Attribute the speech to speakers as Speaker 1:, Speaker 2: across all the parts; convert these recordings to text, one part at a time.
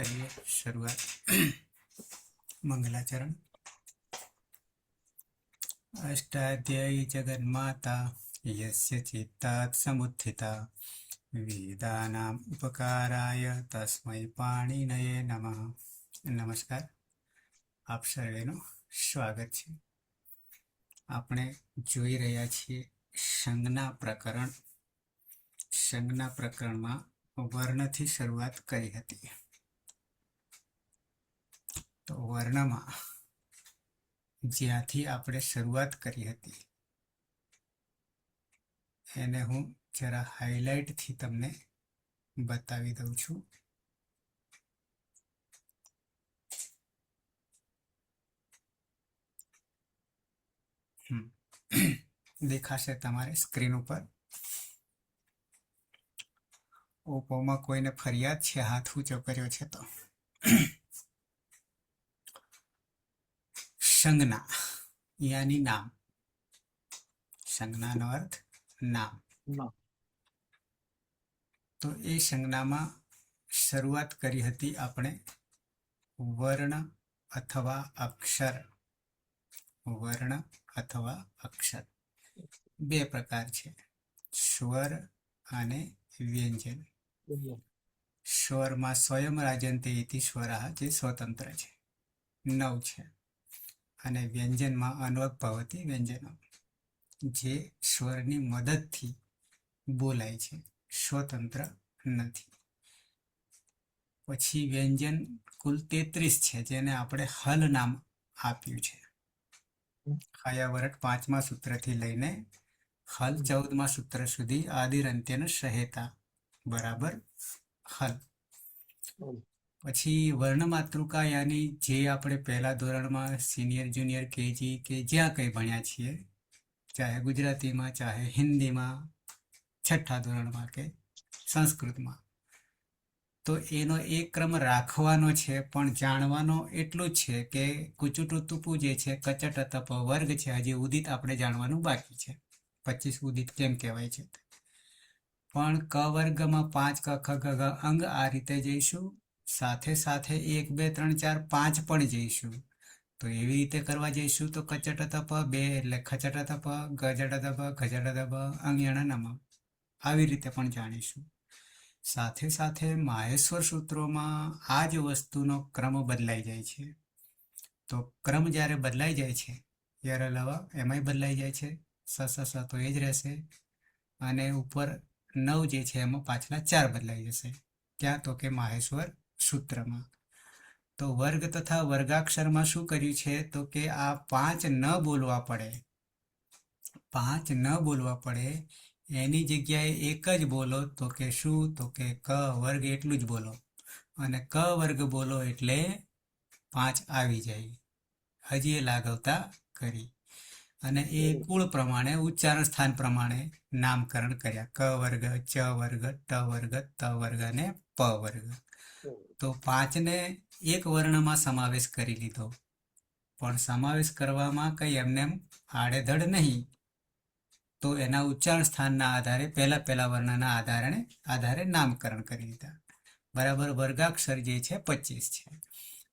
Speaker 1: કરીએ શરૂઆત. મંગલાચરણ. અષ્ટાધ્યાયી જગન્માતા યસ્ય ચિત્તાत् સમુત્થિતા વેદાનામ ઉપકારાય તસ્મૈ પાણિનયે નમઃ. નમસ્કાર, આપ સર્વેનું સ્વાગત છે. આપણે જોઈ રહ્યા છીએ સંજ્ઞા પ્રકરણ. સંજ્ઞા પ્રકરણમાં વર્ણથી શરૂઆત કરી હતી. તો વર્ણમાં જ્યાંથી આપણે શરૂઆત કરી હતી એને હું જરા હાઇલાઇટથી તમને બતાવી દઉં છું. દેખાશે તમારે સ્ક્રીન ઉપર. ઓપ્પોમાં કોઈને ફરિયાદ છે, હાથ ઊંચો કર્યો છે તો. સંજ્ઞા યાની નામ. સંજ્ઞાનો અર્થ નામ. તો એ સંજ્ઞામાં શરૂઆત કરી હતી આપણે વર્ણ અથવા અક્ષર. વર્ણ અથવા અક્ષર બે પ્રકાર છે, સ્વર અને વ્યંજન. સ્વરમાં સ્વયં રાજંતે ઇતિ સ્વરઃ, જે સ્વતંત્ર છે, 9 છે. અને વ્યંજનમાં અન્વગ ભવતી વ્યંજનો, જે સ્વરની મદદથી બોલાય છે, સ્વતંત્ર નથી. પછી વ્યંજન કુલ 33 છે, જેને આપણે હલ નામ આપ્યું છે. હયાવરટ 5મા સૂત્રથી લઈને હલ 14મા સૂત્ર સુધી આદિરંત્યન સહેતા બરાબર હલ. પછી વર્ણમાતૃકા યાની જે આપણે પહેલા ધોરણમાં સિનિયર જુનિયર કેજી કે જ્યાં કંઈ ભણ્યા છીએ, ચાહે ગુજરાતીમાં ચાહે હિન્દીમાં, છઠ્ઠા ધોરણમાં કે સંસ્કૃતમાં, તો એનો એક ક્રમ રાખવાનો છે, પણ જાણવાનો એટલું જ છે કે કુચુટુતુપુ જે છે, કચટતપ વર્ગ છે, હજી ઉદિત આપણે જાણવાનું બાકી છે. 25 ઉદિત કેમ કહેવાય છે. પણ ક વર્ગમાં 5 ક ખ ગ ઘ અંગ આ રીતે જઈશું. સાથે સાથે 1 2 3 4 5 પણ જઈશું. તો એવી રીતે કરવા જઈશું તો કચટતપ 2 એટલે ખચટતપ, ગજટતપ, ગજટતપ, અંગ્યણનમ, આવી રીતે પણ જાણીશું. સાથે સાથે માહેશ્વર સૂત્રોમાં આ જ વસ્તુનો ક્રમ બદલાઈ જાય છે. તો ક્રમ જ્યારે બદલાઈ જાય છે, યર લવ એમાંય બદલાઈ જાય છે. સ સ તો એ જ રહેશે. અને ઉપર 9 જે છે એમાં પાછલા 4 બદલાઈ જશે. ક્યાં? તો કે માહેશ્વર સૂત્રમાં. તો વર્ગ તથા વર્ગાક્ષરમાં શું કર્યું છે? તો કે આ 5 ન બોલવા પડે. 5 ન બોલવા પડે એની જગ્યાએ એક જ બોલો. તો કે શું? તો કે ક વર્ગ એટલું જ બોલો. અને ક વર્ગ બોલો એટલે 5 આવી જાય. હજી એ લાઘવતા કરી. અને એ કુળ પ્રમાણે, ઉચ્ચારણ સ્થાન પ્રમાણે નામકરણ કર્યા. ક વર્ગ, ચ વર્ગ, ટ વર્ગ, ત વર્ગ અને પ વર્ગ. તો 5ને એક વર્ણમાં સમાવેશ કરી લીધો. પણ સમાવેશ કરવામાં કઈ એમને આડેધડ નહીં. તો એના ઉચ્ચારણ સ્થાનના આધારે પહેલા વર્ણના આધારે નામકરણ કરી દીધા. બરાબર. વર્ગાક્ષર જે છે 25 છે.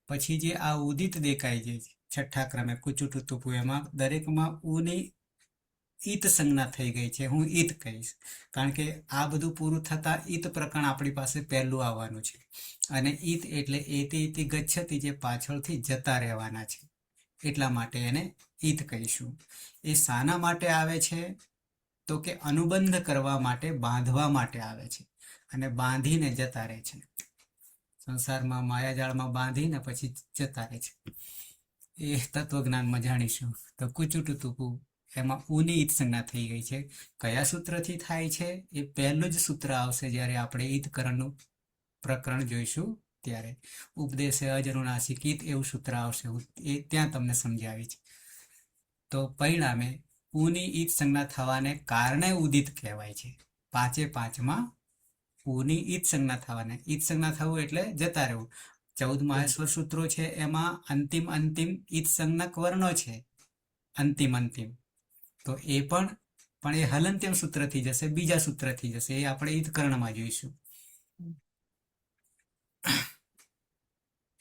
Speaker 1: પછી જે આ ઉદિત દેખાય છે છઠ્ઠા ક્રમે કુચુટુતુપુ, એમાં દરેકમાં ઉની ઈત સંજ્ઞા થઈ ગઈ છે. હું ઈત કહીશ, કારણ કે આ બધું પૂરું થતા ઈત પ્રકરણ આપણી પાસે પહેલું આવવાનું છે. અને ઈત એટલે એતિ ઇતિ ગચ્છતિ, જે પાછળથી જતા રહેવાના છે, એટલા માટે એને ઈત કહીશું. એ શાના માટે આવે છે? તો કે અનુબંધ કરવા માટે, બાંધવા માટે આવે છે. અને બાંધીને જતા રહે છે. સંસારમાં માયાજાળમાં બાંધીને પછી જતા રહે છે. એ તત્વજ્ઞાનમાં જાણીશું. તો કુચુટુતુપુ એમાં ઉની ઈત સંજ્ઞા થઈ ગઈ છે. કયા સૂત્રથી થાય છે? એ પહેલું જ સૂત્ર આવશે જ્યારે આપણે ઈતકરણનું પ્રકરણ જોઈશું ત્યારે. ઉપદેશે અજનુનાસિક ઈત એવું સૂત્ર આવશે, એ ત્યાં તમને સમજાવી છે. તો પરિણામે ઉની ઈત સંજ્ઞા થવાને કારણે ઉદિત કહેવાય છે. 5માં ઉની ઈત સંજ્ઞા થવાને, ઈત સંજ્ઞા થવું એટલે જતા રહેવું. 14 માહેશ્વર સૂત્રો છે, એમાં અંતિમ ઈત સંજ્ઞક વર્ણો છે. અંતિમ. તો એ પણ એ હલંત્યમ સૂત્રથી જશે, બીજા સૂત્રથી જશે. એ આપણે ઈતકરણમાં જોઈશું.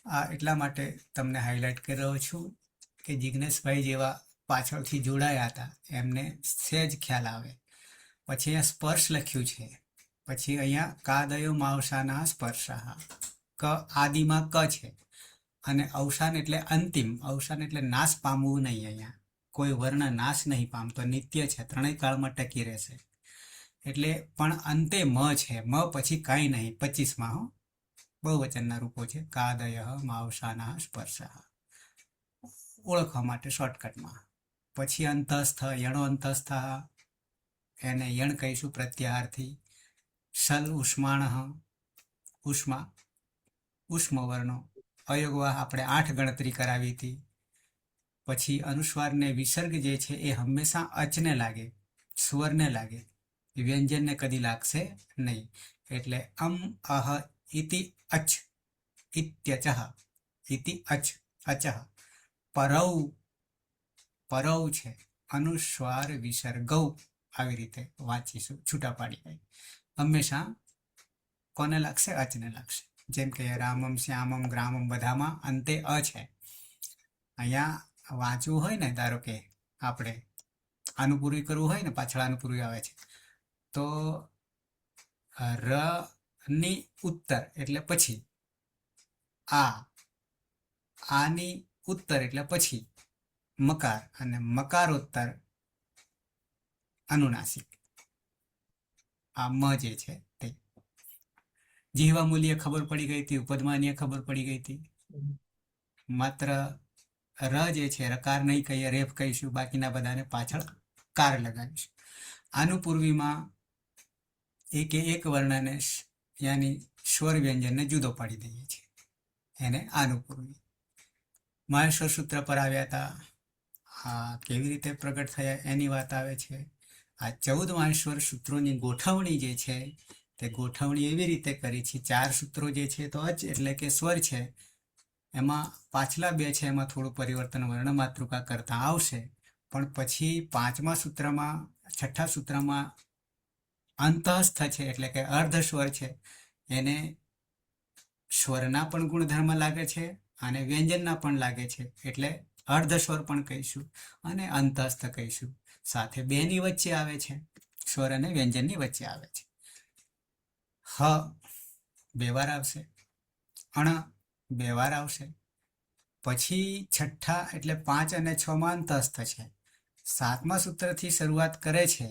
Speaker 1: આ એટલા માટે તમને હાઇલાઇટ કરી રહ્યો છું કે જિજ્ઞેશભાઈ જેવા પાછળથી જોડાયા હતા એમને સહેજ ખ્યાલ આવે. પછી અહીંયા સ્પર્શ લખ્યું છે, પછી અહીંયા કાદયો માવસાના સ્પર્શા, ક આદિમાં ક છે, અને અવસાન એટલે અંતિમ. અવસાન એટલે નાશ પામવું નહીં. અહીંયા કોઈ વર્ણ નાશ નહીં પામતો, નિત્ય છે, ત્રણેય કાળમાં ટકી રહેશે. એટલે પણ અંતે મ છે, મ પછી કાંઈ નહીં. 25માં હો, બહુવચનના રૂપો છે. કાદય માવસાના સ્પર્શા, ઓળખવા માટે શોર્ટકટમાં. પછી અંતસ્થ, યણો અંતસ્થ, એને યણ કહીશું પ્રત્યાહારથી. શલ ઉષ્માણ, ઉષ્મા, ઉષ્મ વર્ણો. અયોગવા આપણે 8 ગણતરી કરાવી હતી. પછી અનુસ્વારને વિસર્ગ જે છે એ હંમેશા અચને લાગે, સ્વરને લાગે, વ્યંજનને કદી લાગશે નહીં. એટલે અમ અહ ઇતિ અચ, ઇત્યચઃ, ઇતિ અચ, અચઃ. પરૌ, પરૌ છે, અનુસ્વાર વિસર્ગૌ. આવી રીતે વાંચીશું, છૂટા પાડી ગઈ. હંમેશા કોને લાગશે? અચને લાગશે. જેમ કે રામમ, શ્યામમ, ગ્રામમ બધામાં અંતે અ છે. અહીંયા વાંચવું હોય ને, ધારો કે આપણે આનુપૂર્વી કરવું હોય ને, પાછળ આનુપૂર્વી આવે છે, તો ર ની ઉત્તર એટલે પછી, આની ઉત્તર એટલે પછી મકાર, અને મકારોત્તર અનુનાસિક. આ મ જે છે તે જીહવા મૂલ્ય ખબર પડી ગઈ હતી, ઉપદમાન્ય ખબર પડી ગઈ હતી. માત્ર ર જે છે રકાર નહીં કહીએ, રેફ કહીશું. બાકીના બધાને પાછળ કાર લગાવીશું. આનુપૂર્વીમાં એક વર્ણને યાની સ્વર વ્યંજનને જુદો પાડી દઈએ છીએ, એને આનુપૂર્વી. મહેશ્વર સૂત્ર પર આવ્યા હતા, કેવી રીતે પ્રગટ થયા એની વાત આવે છે. આ 14 મહેશ્વર સૂત્રોની ગોઠવણી જે છે તે ગોઠવણી એવી રીતે કરી છે. 4 સૂત્રો જે છે તો અચ એટલે કે સ્વર છે, એમાં પાછલા 2 છે એમાં થોડું પરિવર્તન વર્ણમાતૃકા કરતા આવશે. પણ પછી 5મા સૂત્રમાં, 6ઠ્ઠા સૂત્રમાં અંતઃસ્થ છે એટલે કે અર્ધ સ્વર છે, એને સ્વરના પણ ગુણધર્મ લાગે છે અને વ્યંજનના પણ લાગે છે. એટલે અર્ધ સ્વર પણ કહીશું અને અંતઃસ્થ કહીશું. સાથે 2ની વચ્ચે આવે છે, સ્વર અને વ્યંજનની વચ્ચે આવે છે. હ 2 વાર આવશે, અણ 2 વાર આવશે. પછી 6ઠ્ઠા એટલે 5 અને 6માં અંતઃસ્થ છે. 7મા સૂત્રથી શરૂઆત કરે છે,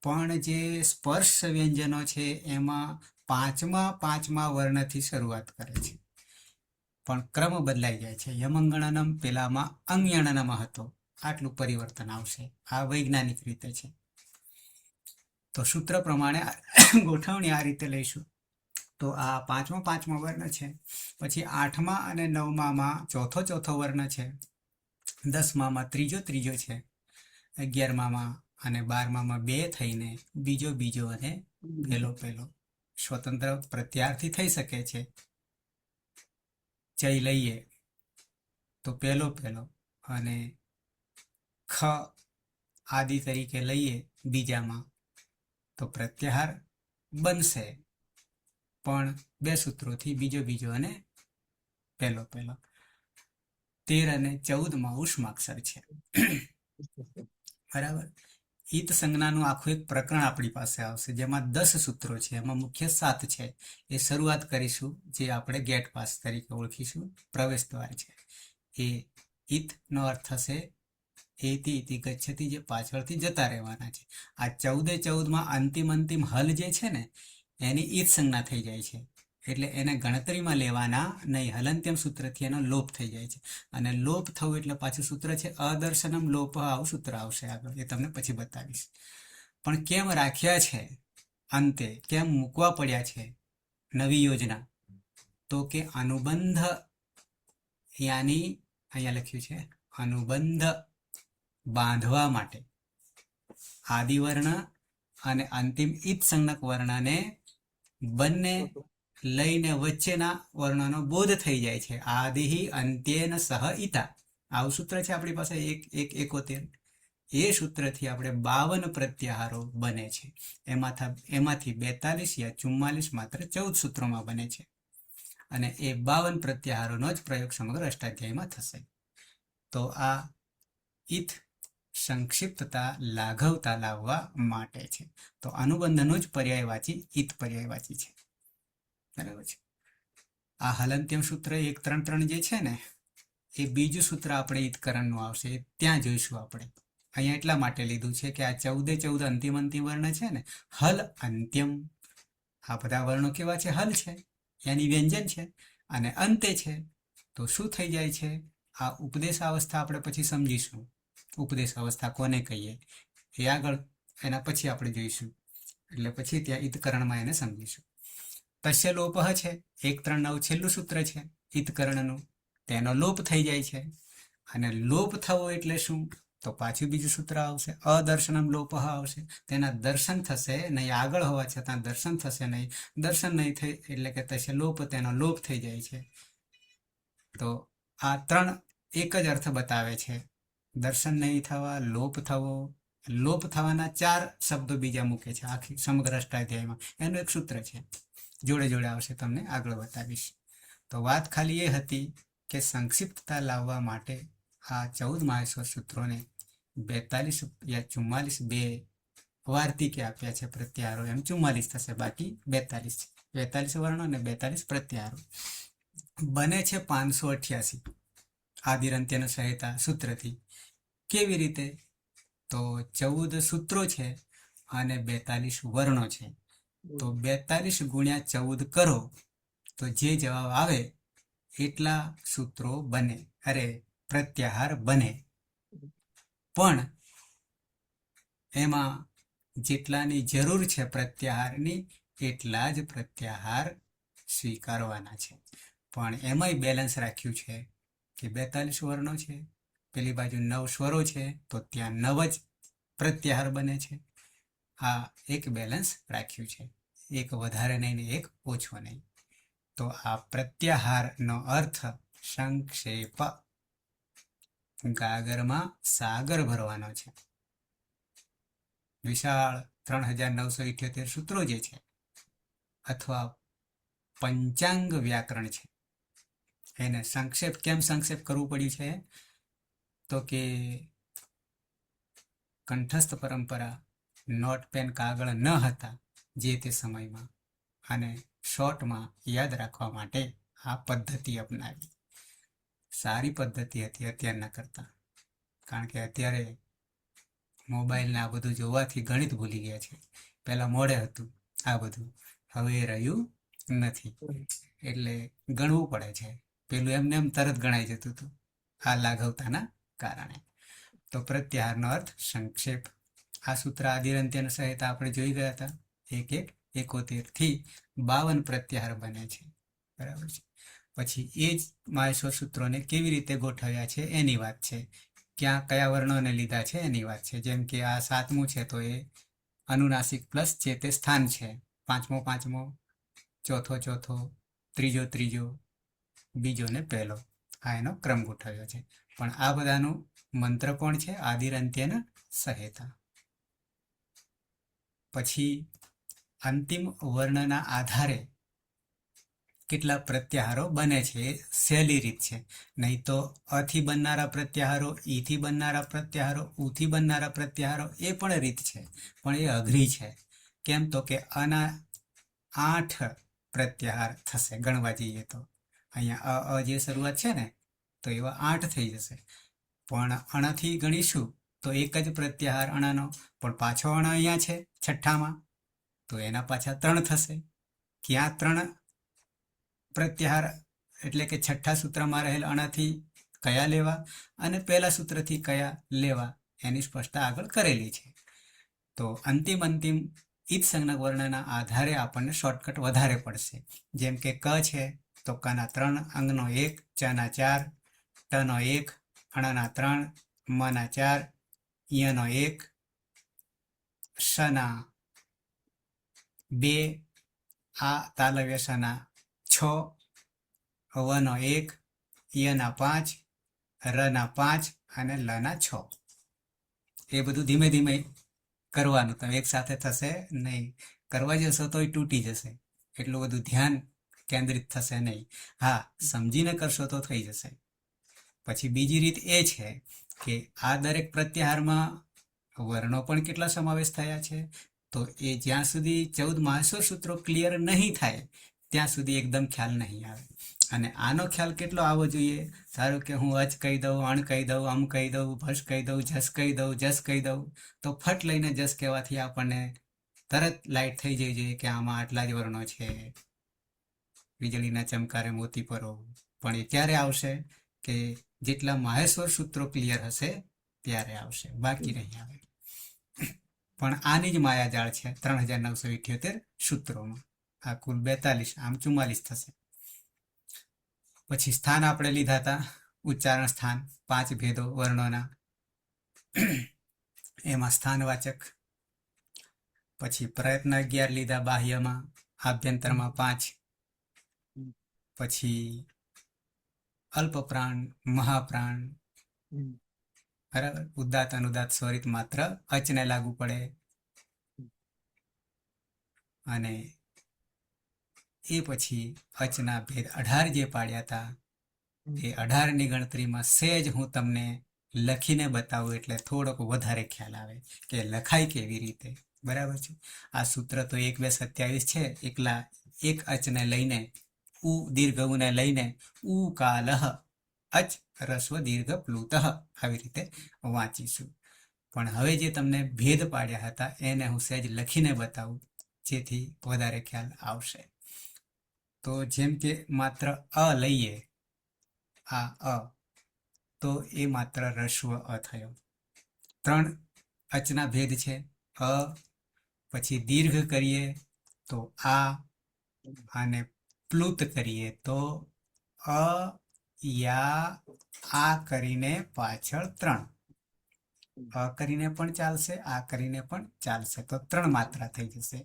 Speaker 1: પણ જે સ્પર્શ વ્યંજનો છે એમાં 5મા વર્ણથી શરૂઆત કરે છે, પણ ક્રમ બદલાઈ જાય છે. યમંગણનમ પેલામાં અંગ્યણનમ હતો, આટલું પરિવર્તન આવશે. આ વૈજ્ઞાનિક રીતે છે. તો સૂત્ર પ્રમાણે ગોઠવણી આ રીતે લઈશું. તો આ 5મા વર્ણ છે. પછી 8મા અને 9મામાં ચોથો વર્ણ છે. 10મામાં ત્રીજો છે. 11મામાં અને 12મામાં 2 થઈને બીજો અને પહેલો સ્વતંત્ર પ્રત્યારથી થઈ શકે છે. ચય લઈએ તો પહેલો અને ખ આદિ તરીકે લઈએ બીજામાં તો પ્રત્યાહાર બનશે, પણ 2 સૂત્રોથી બીજો અને પહેલો. 13 અને 14માં ઉષ્માક્ષર છે. બરાબર. ઈત સંજ્ઞાનું આખું એક પ્રકરણ આપણી પાસે આવશે, જેમાં 10 સૂત્રો છે, એમાં મુખ્ય 7 છે. એ શરૂઆત કરીશું, જે આપણે ગેટ પાસ તરીકે ઓળખીશું, પ્રવેશ દ્વાર છે. એ ઈત નો અર્થ થશે એતિ ઇતિ ગચ્છતિ, જે પાછળથી જતા રહેવાના છે. આ 14માં અંતિમ હલ જે છે ને, એની ઈત સંજ્ઞા થઈ જાય છે, એટલે એને ગણતરીમાં લેવાના નહીં. હલંત્યમ સૂત્રથી એનો લોપ થઈ જાય છે, અને લોપ થવું એટલે પાછું સૂત્ર છે અદર્શનમ લોપ, આવું સૂત્ર આવશે આગળ, એ તમને પછી બતાવીશ. પણ કેમ રાખ્યા છે અંતે, કેમ મૂકવા પડ્યા છે નવી યોજના? તો કે અનુબંધ, યાની અહીંયા લખ્યું છે અનુબંધ બાંધવા માટે. આદિવર્ણ અને અંતિમ ઈત સંજ્ઞક વર્ણને બંને લઈને વચ્ચેના વર્ણનો બોધ થઈ જાય છે. આદિ અંત્યેન સહ ઈતા, આવું સૂત્ર છે આપણી પાસે 71. એ સૂત્રથી આપણે 52 પ્રત્યાહારો બને છે. એમાંથી 42 યા 44 માત્ર 14 સૂત્રોમાં બને છે. અને એ 52 પ્રત્યાહારોનો જ પ્રયોગ સમગ્ર અષ્ટાધ્યાયમાં થશે. તો આ ઇથ સંક્ષિપ્તતા લાઘવતા લાવવા માટે છે. તો અનુબંધનું જ પર્યાયવાચી ઇથ પર્યાયવાચી છે. બરાબર છે. આ હલંત્યમ સૂત્ર 1-3-3 જે છે ને એ બીજું સૂત્ર આપણે ઇથકરણનું આવશે, ત્યાં જોઈશું આપણે. અહીંયા એટલા માટે લીધું છે કે આ 14 અંતિમ વર્ણ છે ને, હલ અંત્યમ, આ બધા વર્ણો કેવા છે? હલ છે, એની વ્યંજન છે, અને અંતે છે. તો શું થઈ જાય છે? આ ઉપદેશ અવસ્થા આપણે પછી સમજીશું. ઉપદેશ અવસ્થા કોને કહીએ એ આગળ એના પછી આપણે જોઈશું. એટલે પછી ત્યાં ઇથકરણમાં એને સમજીશું. તસ્ય લોપઃ છે, 1-3-9 છેલ્લું સૂત્ર છે ઇથકરણનું, તેનો લોપ થઈ જાય છે. અને લોપ થવો એટલે શું? તો પાછું બીજું સૂત્ર આવશે, અદર્શનમ લોપઃ આવશે. તેના દર્શન થશે નહીં, આગળ હોવા છતાં દર્શન થશે નહીં. દર્શન નહીં થઈ એટલે કે તસ્ય લોપ, તેનો લોપ થઈ જાય છે. તો આ 3 એક જ અર્થ બતાવે છે. દર્શન નહીં થવા, લોપ થવો. લોપ થવાના 4 શબ્દો બીજા મૂકે છે આખી સમગ્ર અષ્ટાધ્યાયમાં. એનું એક સૂત્ર છે, જોડે જોડે આવશે, તમને આગળ બતાવીશ. તો વાત ખાલી એ હતી કે સંક્ષિપ્તતા લાવવા માટે આ 14 માહેશ્વર સૂત્રોને 42 યા 44 બે વાર્તિકે આપ્યા છે પ્રત્યાહારો. એમ 44 થશે, બાકી 42 છે. 42 વર્ણો અને 42 પ્રત્યાહારો. બને છે 588 આદિરંત્યન સંહિતા સૂત્રથી. કેવી રીતે? તો 14 સૂત્રો છે અને 42 વર્ણો છે. તો 42 ગુણ્યા 14 કરો તો જે જવાબ આવે એટલા સૂત્રો બને, પ્રત્યાહાર બને. પણ એમાં જેટલાની જરૂર છે પ્રત્યાહારની એટલા જ પ્રત્યાહાર સ્વીકારવાના છે. પણ એમાંય બેલેન્સ રાખ્યું છે કે 42 વર્ણો છે, પેલી બાજુ 9 સ્વરો છે, તો ત્યાં 9 જ પ્રત્યાહાર બને છે. આ એક બેલેન્સ રાખ્યું છે, એક વધારે નહીં ને એક ઓછો નહીં. તો આ પ્રત્યાહારનો અર્થ સંક્ષેપ, ગાગરમાં સાગર ભરવાનો છે. વિશાળ 3978 સૂત્રો જે છે, અથવા પંચાંગ વ્યાકરણ છે, એને સંક્ષેપ કેમ સંક્ષેપ કરવું પડ્યું છે? તો કે કંઠસ્થ પરંપરા, નોટ પેન કાગળ ન હતા જે તે સમયમાં, અને શોર્ટમાં યાદ રાખવા માટે આ પદ્ધતિ અપનાવી. સારી પદ્ધતિ હતી અત્યારના કરતાં, કારણ કે અત્યારે મોબાઈલને આ બધું જોવાથી ગણિત ભૂલી ગયા છે. પહેલાં મોડે હતું આ બધું, હવે એ રહ્યું નથી, એટલે ગણવું પડે છે. પેલું એમને એમ તરત ગણાઈ જતું હતું આ લાઘવતાના કારણે. તો પ્રત્યાહારનો અર્થ સંક્ષેપ. આ સૂત્ર આદિરંત્યન સંહિતા આપણે જોઈ ગયા હતા. 1-1-71 થી 52 પ્રત્યાહાર બને છે. બરાબર છે. પછી એ જ માહેશ્વર સૂત્રોને કેવી રીતે ગોઠવ્યા છે એની વાત છે. ક્યાં કયા વર્ણોને લીધા છે એની વાત છે. જેમ કે આ 7મું છે તો એ અનુનાસિક પ્લસ જે તે સ્થાન છે. 5મો 5મો, ચોથો ચોથો, ત્રીજો ત્રીજો, બીજો ને પહેલો, આ એનો ક્રમ ગોઠવ્યો છે. પણ આ બધાનું મંત્ર કોણ છે? આદિરંત્યન સંહિતા. પછી અંતિમ વર્ણના આધારે કેટલા પ્રત્યાહારો બને છે એ સહેલી રીત છે. નહીં તો અથી બનનારા પ્રત્યાહારો, ઈથી બનનારા પ્રત્યાહારો, ઉથી બનનારા પ્રત્યાહારો, એ પણ રીત છે, પણ એ અઘરી છે. કેમ? તો કે આના 8 પ્રત્યાહાર થશે ગણવા જઈએ તો. અહીંયા અ જે શરૂઆત છે ને, તો એવા 8 થઈ જશે. પણ અણથી ગણીશું તો એક જ પ્રત્યાહાર અણાનો, પણ પાછો અણ અહીંયા છે છઠ્ઠામાં, તો એના પાછા 3 થશે. ક્યાં 3 પ્રત્યાહાર એટલે કે છઠ્ઠા સૂત્રમાં રહેલ અણથી કયા લેવા અને પહેલા સૂત્રથી કયા લેવા એની સ્પષ્ટતા આગળ કરેલી છે. તો અંતિમ ઈદ સંજ્ઞક વર્ણના આધારે આપણને શોર્ટકટ વધારે પડશે. જેમ કે ક છે તો કના 3 અંગનો 1, ચના 4, ટનો 1, અણના 3, મના 4, યનો 1, શના 2, આ તાલવ્ય શના 6, વનો 1, યના 5, રના 5 અને લના 6. એ બધું ધીમે ધીમે કરવાનું, તમે એક સાથે થશે નહીં. કરવા જશો તો એ તૂટી જશે. એટલું બધું ધ્યાન કેન્દ્રિત થશે નહીં. હા, સમજીને કરશો તો થઈ જશે. પછી બીજી રીત એ છે કે આ દરેક પ્રત્યાહારમાં વર્ણો પણ કેટલા સમાવેશ થયા છે, તો એ જ્યાં સુધી 14 માહેશ્વર સૂત્રો ક્લિયર નહીં થાય ત્યાં સુધી એકદમ ખ્યાલ નહીં આવે. અને આનો ખ્યાલ કેટલો આવવો જોઈએ? ધારો કે હું અચ કહી દઉં, અણ કહી દઉં, અમ કહી દઉં, ભસ કહી દઉં, જસ કહી દઉં, જસ કહી દઉં, તો ફટ લઈને જસ કહેવાથી આપણને તરત લાઈટ થઈ જાય જોઈએ કે આમાં આટલા જ વર્ણો છે. વીજળીના ચમકારે મોતી પરો. પણ એ ક્યારે આવશે કે જેટલા માહેશ્વર સૂત્રો ક્લિયર હશે ત્યારે આવશે, બાકી નહીં આવે. પણ આની જ માયાજાળ છે 3978 સૂત્રોમાં. આ કુલ 42, આમ 44 થશે. પછી સ્થાન આપણે લીધા હતા, ઉચ્ચારણ સ્થાન 5 ભેદો વર્ણોના, એમાં સ્થાનવાચક. પછી પ્રયત્ન 11 લીધા બાહ્યમાં, આભ્યંતરમાં 5. પછી અલ્પપ્રાણ, મહાપ્રાણ, બરાબર. ઉદાત્ત, અનુદાત્ત, સ્વરિત માત્ર અચને લાગુ પડે. અને એ પછી અચના ભેદ 18 જે પાડ્યા હતા, એ 18ની ગણતરીમાં સહેજ હું તમને લખીને બતાવું એટલે થોડોક વધારે ખ્યાલ આવે કે લખાય કેવી રીતે. બરાબર છે. આ સૂત્ર તો 1, 2, 27 છે. એકલા એક અચને લઈને, ઉ દીર્ઘ ઉને લઈને ઉ કાલહ અચ રસ્વ દીર્ઘ પ્લુતઃ આવી રીતે વાંચીશું. પણ હવે જે તમને ભેદ પાડ્યા હતા એને હું સહેજ લખીને બતાવું જેથી વધારે ખ્યાલ આવશે. તો જેમ કે માત્ર અ લઈએ, આ અ, તો એ માત્ર રસ્વ અ થયો. 3 અચના ભેદ છે. અ, પછી દીર્ઘ કરીએ તો આ, અને પ્લુત કરીએ તો અ, યા, આ કરીને પાછળ 3. અ કરીને પણ ચાલશે, આ કરીને પણ ચાલશે, તો 3 માત્રા થઈ જશે.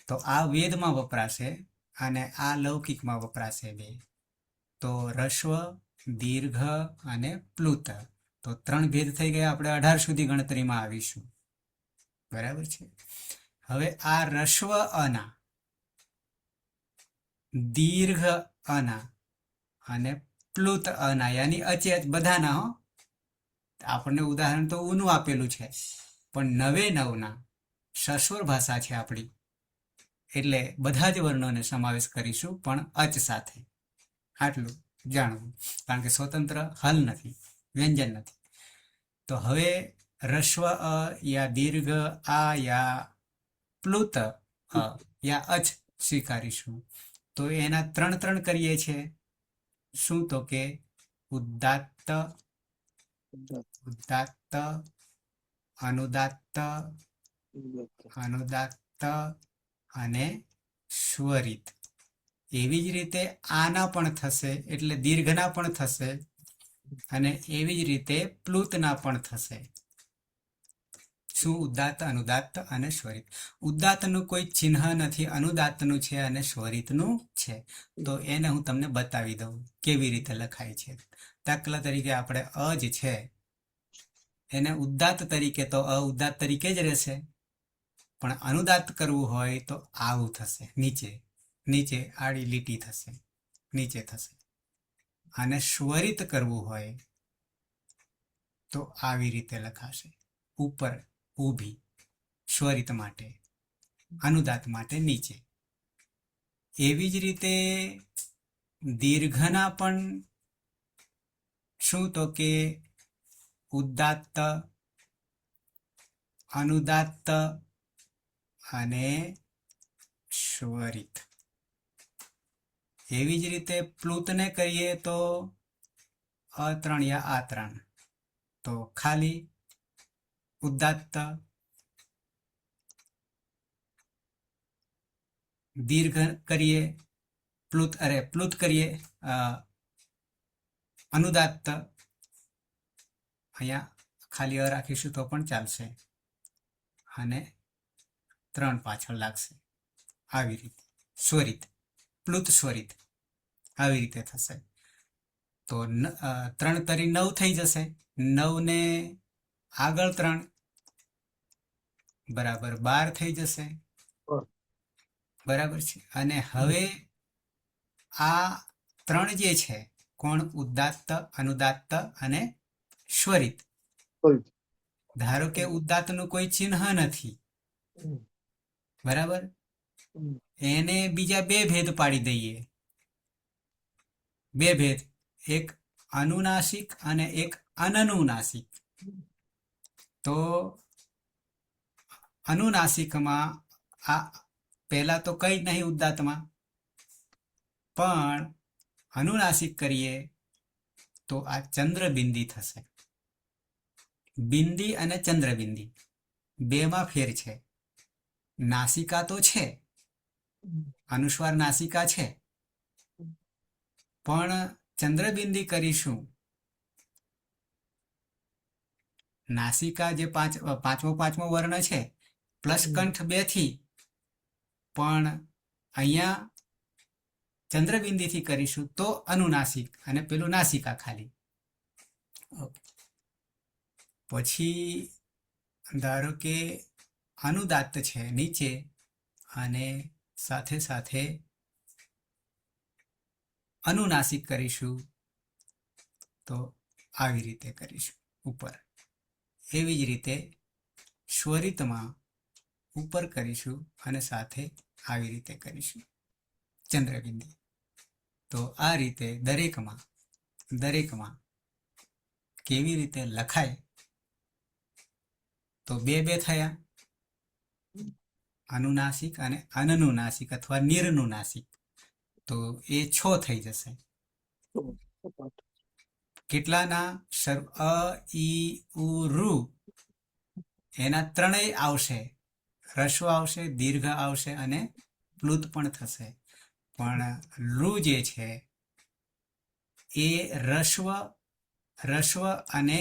Speaker 1: તો આ વેદમાં વપરાશે અને આ લૌકિકમાં વપરાશે 2. તો રસ્વ, દીર્ઘ અને પ્લુત. તો 3 ભેદ થઈ ગયા. આપણે 18 સુધી ગણતરીમાં આવીશું. બરાબર છે. હવે આ રસ્વ અના, દીર્ઘ અના અને પ્લુત અના યાની અચે બધાના, હો, આપણને ઉદાહરણ તો ઊનું આપેલું છે, પણ 99ના સસ્વર ભાષા છે આપણી, એટલે બધા જ વર્ણોને સમાવેશ કરીશું પણ અચ સાથે. આટલું જાણવું, કારણ કે સ્વતંત્ર હલ નથી, વ્યંજન નથી. તો હવે રસ્વ અ યા દીર્ઘ આ યા પ્લુત અ યા અચ સ્વીકારીશું. તો એના 3 કરીએ છીએ. શું? તો કે ઉદાત્ત, ઉદાત્ત, અનુદાત્ત, અનુદાત્ત અને સ્વરિત. એવી જ રીતે આના પણ થશે, એટલે દીર્ઘના પણ થશે, અને એવી જ રીતે પ્લુતના પણ થશે. શું? ઉદાત્ત, અનુદાત્ત અને સ્વરિત. ઉદાત્તનું કોઈ ચિહ્ન નથી, અનુદાત્તનું છે અને સ્વરિતનું છે. તો એને હું તમને બતાવી દઉં કેવી રીતે લખાય છે. દાખલા તરીકે આપણે અ જ છે એને ઉદાત્ત તરીકે તો અ ઉદાત્ત તરીકે જ રહેશે, પણ અનુદાત્ત કરવું હોય તો આવું થશે, નીચે નીચે આડી લીટી થશે, નીચે થશે. અને સ્વરિત કરવું હોય તો આવી રીતે લખાશે, ઉપર ઊભી, સ્વરિત માટે, અનુદાત્ત માટે નીચે. એવી જ રીતે દીર્ઘના પણ શું? તો કે ઉદાત્ત, અનુદાત્ત અને સ્વરિત. એવી જ રીતે પ્લુતને કહીએ તો અ3 યા આ3, તો ખાલી ઉદાત્ત, દીર્ઘ કરીએ, પ્લુત કરીએ અનુદાત્ત, અહીંયા ખાલી અ રાખીશું તો પણ ચાલશે, અને 3 પાછળ લાગશે. આવી રીતે સ્વરિત, પ્લુત સ્વરિત આવી રીતે થશે. તો 3 તરી 9 થઈ જશે. 9 ને આગળ 3 બરાબર 12 થઈ જશે. બરાબર છે. અને હવે આ ત્રણ જે છે કોણ ઉદાત્ત અનુદાત્ત અને સ્વરિત. ધારો કે ઉદાત્તનું કોઈ ચિહ્ન નથી, બરાબર, એને બીજા બે ભેદ પાડી દઈએ. બે ભેદ, એક અનુનાસિક અને એક અનનુનાસિક. તો અનુનાસિકમાં આ પહેલા તો કઈ જ નહીં ઉદાત્તમાં, પણ અનુનાસિક કરીએ તો આ ચંદ્રબિંદી થશે. બિંદી અને ચંદ્રબિંદી બેમાં ફેર છે. નાસિકા તો છે, અનુસ્વાર નાસિકા છે, પણ ચંદ્રબિંદી કરીશું. નાસિકા જે પાંચમો વર્ણ છે પ્લસ કંઠ 2 થી, પણ અહીંયા ચંદ્રબિંદીથી કરીશું તો અનુનાસિક અને પેલું નાસિકા ખાલી. પછી ધારો કે અનુદાત્ત છે નીચે અને સાથે સાથે અનુનાસિક કરીશું તો આવી રીતે કરીશું ઉપર. એવી જ રીતે સ્વરિતમાં ઉપર કરીશું અને સાથે આવી રીતે કરીશું ચંદ્રબિંદી. તો આ રીતે દરેકમાં કેવી રીતે લખાય તો બે થયા, અનુનાસિક અને અનનુનાસિક અથવા નિરનુનાસિક. તો એ 6 થઈ જશે. કેટલાના? અ ઈ ઉ રૂ એના ત્રણેય આવશે. રસ્વ આવશે, દીર્ઘ આવશે અને પ્લુત પણ થશે. પણ રૂ જે છે એ રસ્વ અને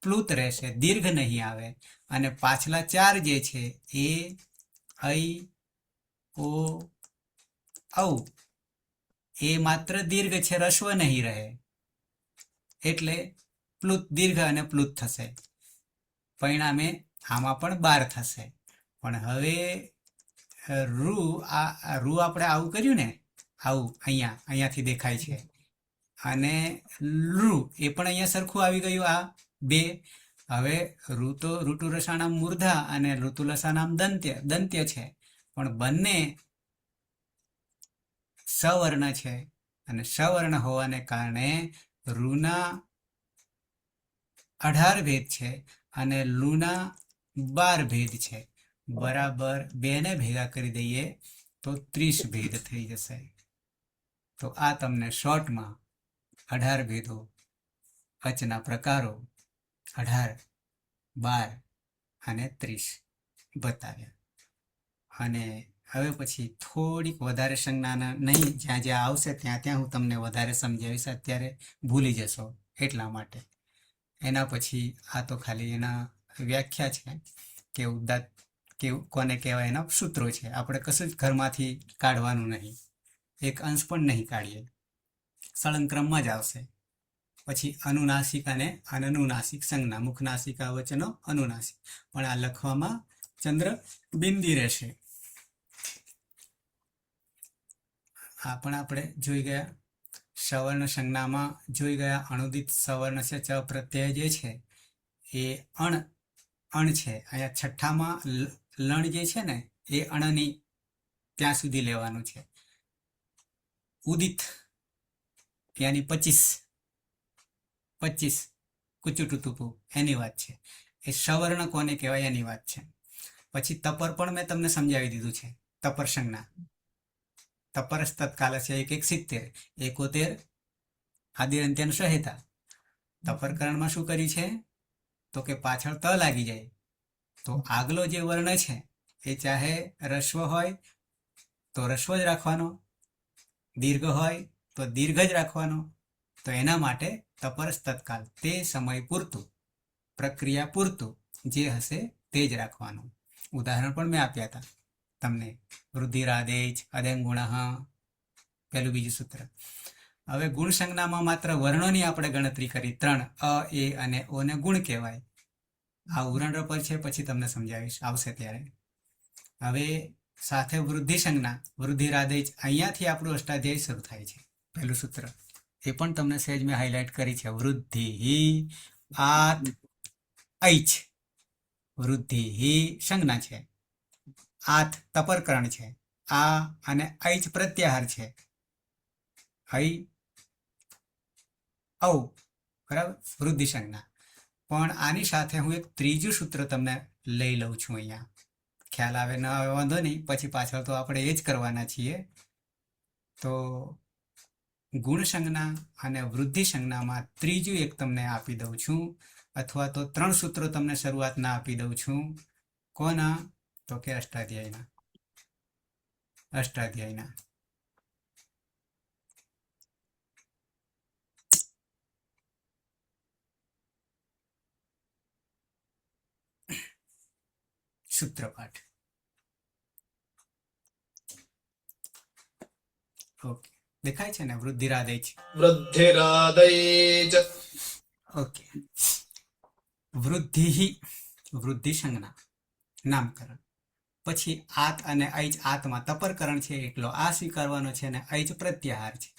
Speaker 1: પ્લુત રહેશે, દીર્ઘ નહીં આવે. અને પાછલા 4 જે છે એ ઐ ઓ ઔ એ માત્ર દીર્ઘ છે, રસ્વ નહીં રહે, એટલે પ્લુત, દીર્ઘ અને પ્લુત થશે. પરિણામે આમાં પણ 12 થશે. પણ હવે રૂ આપણે આવું કર્યું ને, આવું અહીંયાથી દેખાય છે, અને રૂ એ પણ અહીંયા સરખું આવી ગયું, આ 2. હવે ઋતુ રસાણામ મૂર્ધા અને ઋતુ લસાણામ દંત્ય છે, પણ બંને સવર્ણ છે, અને સવર્ણ હોવાને કારણે રૂના 18 ભેદ છે અને લુના 12 ભેદ છે. બરાબર 2 ને ભેગા કરી દઈએ તો 30 ભેદ થઈ જશે. તો આ તમને શોર્ટમાં 18 ભેદો, અચના પ્રકારો 18, 12 અને 30 બતાવ્યા. અને હવે પછી થોડીક વધારે સંજ્ઞાના નહીં, જ્યાં આવશે ત્યાં હું તમને વધારે સમજાવીશ. અત્યારે ભૂલી જશો એટલા માટે. એના પછી આ તો ખાલી એના વ્યાખ્યા છે કે ઉદાત્ત કોને કહેવાય, એના સૂત્રો છે. આપણે કશું જ ઘરમાંથી કાઢવાનું નહીં, એક અંશ પણ નહીં કાઢીએ, સળંગ ક્રમમાં જ આવશે. પછી અનુનાસિક અને અનનુનાસિક સંજ્ઞા, મુખનાસિકા વચ્ચેનો અનુનાસિક, પણ આ લખવામાં ચંદ્ર બિંદી રહેશે. આ પણ આપણે જોઈ ગયા. સવર્ણ સંજ્ઞામાં જોઈ ગયા. અણુદિત સવર્ણ છે, ચ પ્રત્યય જે છે એ અણ છે. અહીંયા છઠ્ઠામાં લણ જે છે ને એ અણની ત્યાં સુધી લેવાનું છે. ઉદિત યાની 25 કુચુટુતુપુ એની વાત છે. એ સવર્ણ કોને કહેવાય એની વાત છે. પછી તપર પણ મેં તમને સમજાવી દીધું છે. તપર સંજ્ઞા, તપરસ તત્કાલ છે 1-1-70, 71 આદિરંત્યન સહેતા. તપરકરણમાં શું કર્યું છે તો કે પાછળ ત લાગી જાય તો આગલો જે વર્ણ છે એ ચાહે રસ્વ હોય તો રસ્વ જ રાખવાનો, દીર્ઘ હોય તો દીર્ઘ જ રાખવાનો. તો એના માટે તપરસ તત્કાલ, તે સમય પૂરતું, પ્રક્રિયા પૂરતું જે હશે તે જ રાખવાનું. ઉદાહરણ પણ મેં આપ્યા હતા તમને. વૃદ્ધિરાદેજ અદેંગુણ, પેલું બીજું સૂત્ર. હવે ગુણ સંજ્ઞામાં માત્ર વર્ણોની આપણે ગણતરી કરી, 3 અ, એ અને ઓ ને ગુણ કહેવાય. આ ઉદાહરણ પર છે, પછી તમને સમજાવીશ, આવશે ત્યારે. હવે સાથે વૃદ્ધિ સંજ્ઞા વૃદ્ધિરાદેચ, અહીંયાથી આપણું અષ્ટાધ્યાય શરૂ થાય છે. પહેલું સૂત્ર એ પણ તમને સહેજ મેં હાઇલાઇટ કરી છે. વૃદ્ધિ આત ઐચ. વૃદ્ધિ સંજ્ઞા છે, આત તપરકરણ છે, આ અને ઐચ પ્રત્યાહાર છે. ઔ બરાબર, વૃદ્ધિ સંજ્ઞા. પણ આની સાથે હું એક ત્રીજું સૂત્ર તમને લઈ લઉં છું અહીંયા. ખ્યાલ આવે ન આવે વાંધો નહીં, પછી પાછળ તો આપણે એ જ કરવાના છીએ. તો ગુણ સંજ્ઞા અને વૃદ્ધિ સંજ્ઞામાં ત્રીજું એક તમને આપી દઉં છું, અથવા તો 3 સૂત્રો તમને શરૂઆતના આપી દઉં છું. કોના? તો કે અષ્ટાધ્યાયના. સૂત્રપાઠ. ઓકે, દેખાય છે ને? વૃદ્ધિરાદેચ.
Speaker 2: વૃદ્ધિરાદેચ.
Speaker 1: ઓકે. વૃદ્ધિ સંજ્ઞા નામકરણ. પછી આત અને ઐચ. આતમાં તપરકરણ છે એટલો આ સ્વીકારવાનો છે, અને ઐચ પ્રત્યાહાર છે.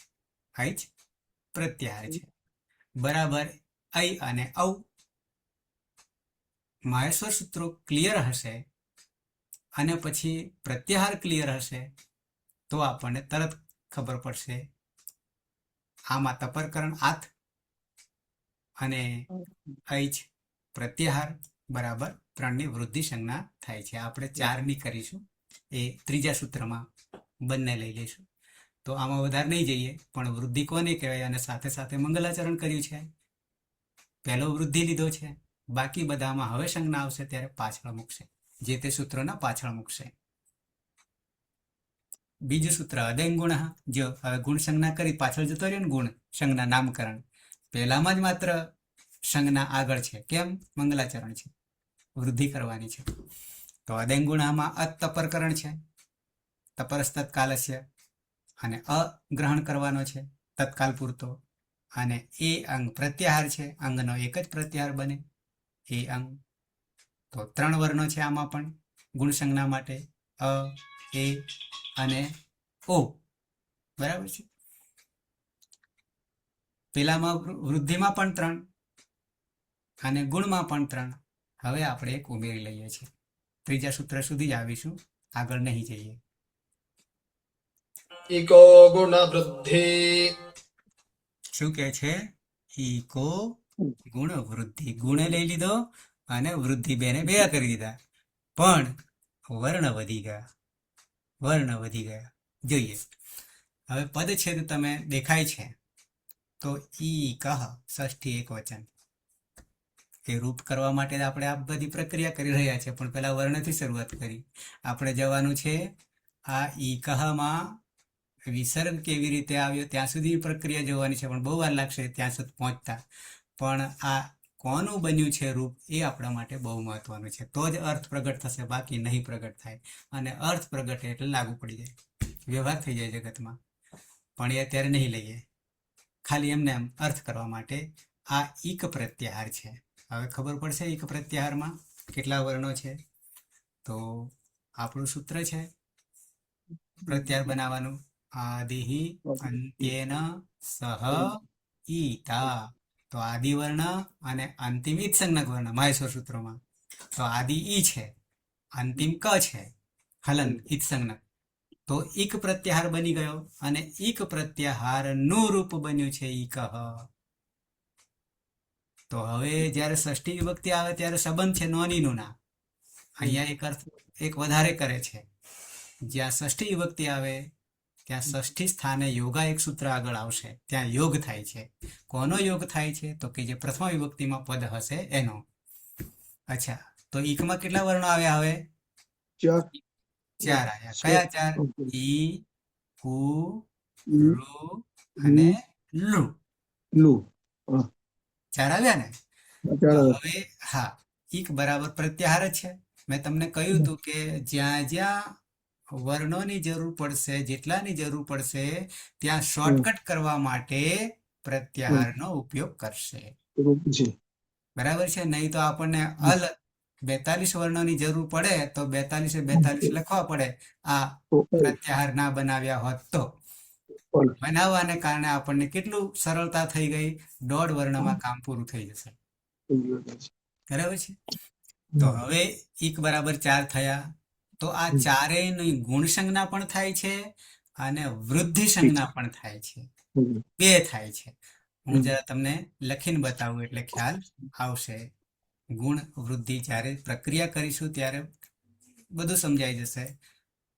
Speaker 1: ઐચ પ્રત્યાહાર છે બરાબર. ઐ અને ઔ માહેશ્વર સૂત્રો ક્લિયર હશે અને પછી પ્રત્યાહાર ક્લિયર હશે તો આપણને તરત ખબર પડશે. આમાં તપરકરણ આત અને ઐચ પ્રત્યાહાર બરાબર 3ની વૃદ્ધિ સંજ્ઞા થાય છે. આપણે 4ની કરીશું, એ ત્રીજા સૂત્રમાં બંને લઈ લઈશું. તો આમાં વધારે નહીં જઈએ, પણ વૃદ્ધિ કોને કહેવાય અને સાથે સાથે મંગલાચરણ કર્યું છે. પહેલો વૃદ્ધિ લીધો છે, બાકી બધામાં હવે સંજ્ઞા આવશે ત્યારે પાછળ મૂકશે, જે તે સૂત્રોના પાછળ મૂકશે. બીજું સૂત્ર અદૈંગ ગુણ. જો હવે ગુણ સંજ્ઞા કરી પાછળ જતો રહ્યો ને, ગુણ સંજ્ઞા નામકરણ. પહેલામાં જ માત્ર સંજ્ઞા આગળ છે. કેમ? મંગલાચરણ છે, વૃદ્ધિ કરવાની છે. તો અદૈંગ ગુણમાં અતપરકરણ છે, તપરસ તત્કાલસ્ય, અને અગ્રહણ કરવાનો છે તત્કાલ પૂરતો. અને એ અંગ પ્રત્યાહાર છે, અંગનો એક જ પ્રત્યાહાર બને એ અંગ. તો 3 વર્ણો છે આમાં પણ ગુણ સંજ્ઞા માટે, અ, એ અને ઓ. બરાબર છે. પેલામાં વૃદ્ધિમાં પણ 3 અને ગુણમાં પણ 3. હવે આપણે એક ઉમેરી લઈએ છીએ. ત્રીજા સૂત્ર સુધી જ આવીશું, આગળ નહીં જઈએ.
Speaker 2: ઇકો ગુણ વૃદ્ધિ.
Speaker 1: શું કે છે? ઇકો ગુણ વૃદ્ધિ. ગુણે લઈ લીધો અને વૃદ્ધિ બેને ભેગા કરી દીધા, પણ વર્ણ વધી ગયા. જોઈએ હવે પદછેદ તમે દેખાય છે તો ઈ કહ ષષ્ઠી એક વચન. એ રૂપ કરવા માટે આપણે આ બધી પ્રક્રિયા કરી રહ્યા છે, પણ પેલા વર્ણથી શરૂઆત કરી. આપણે જવાનું છે આ ઈ કહમાં વિસર્ગ કેવી રીતે આવ્યો ત્યાં સુધી પ્રક્રિયા જોવાની છે, પણ બહુ વાર લાગશે ત્યાં સુધી પહોંચતા. પણ આ કોનું બન્યું છે રૂપ એ આપણા માટે બહુ મહત્વનું છે. તો જ અર્થ પ્રગટ થશે, બાકી નહીં પ્રગટ થાય. અને અર્થ પ્રગટે એટલે લાગુ પડી જાય, વ્યવહાર થઈ જાય જગતમાં. પણ એ અત્યારે નહીં લઈએ, ખાલી એમને એમ અર્થ કરવા માટે. આ ઈક પ્રત્યાહાર છે. હવે ખબર પડશે ઈક પ્રત્યાહારમાં કેટલા વર્ણો છે. તો આપણું સૂત્ર છે પ્રત્યાહાર બનાવવાનું, આદિ અંત્યેન સહ ઈતા. તો આદિ વર્ણ અને અંતિમ ઈત સંજ્ઞક વર્ણ માહેશ્વર સૂત્રોમાં. તો આદિ ઈ છે, અંતિમ ક છે, હલન ઈત સંજ્ઞક. તો ઈક પ્રત્યાહાર બની ગયો, અને ઈક પ્રત્યાહાર નું રૂપ બન્યું છે ઈકહ. તો હવે જ્યારે ષષ્ઠી વિભક્તિ આવે ત્યારે સંબંધ છે નોનીનું ના. અહીંયા એક અર્થ એક વધારે કરે છે. જ્યાં ષષ્ઠી વિભક્તિ આવે ત્યાં ષષ્ઠી સ્થાને યોગા એક સૂત્ર આગળ આવશે, ત્યાં યોગ થાય છે. કોનો યોગ થાય છે? તો કે જે પ્રથમ વિભક્તિમાં પદ હશે એનો. અચ્છા, તો ઈકમાં કેટલા વર્ણો આવ્યા? હવે 4 આવ્યા. કયા 4? ઈ, ઉ, ઋ અને લુ. 4 આવ્યા ને? તો હવે હા, ઈક બરાબર પ્રત્યાહાર જ છે. મેં તમને કહ્યું હતું કે જ્યાં જ્યાં વર્ણોની જરૂર પડશે, જેટલાની જરૂર પડશે, ત્યાં શોર્ટકટ કરવા માટે પ્રત્યાહારનો ઉપયોગ કરશે. બરાબર છે? નહીં તો આપણને 42 વર્ણોની જરૂર પડે તો 42 લખવા પડે, આ પ્રત્યાહાર ના બનાવ્યા હોત તો. બનાવવાને કારણે આપણને કેટલું સરળતા થઈ ગઈ, 1.5 વર્ણમાં કામ પૂરું થઈ જશે. બરાબર છે. તો હવે ઈક બરાબર 4 થયા. તો આ ચારેયની ગુણ સંજ્ઞા પણ થાય છે અને વૃદ્ધિ સંજ્ઞા પણ થાય છે, બે થાય છે. હું જરા તમને લખીને બતાવું એટલે ખ્યાલ આવશે. ગુણ વૃદ્ધિ જ્યારે પ્રક્રિયા કરીશું ત્યારે બધું સમજાઈ જશે.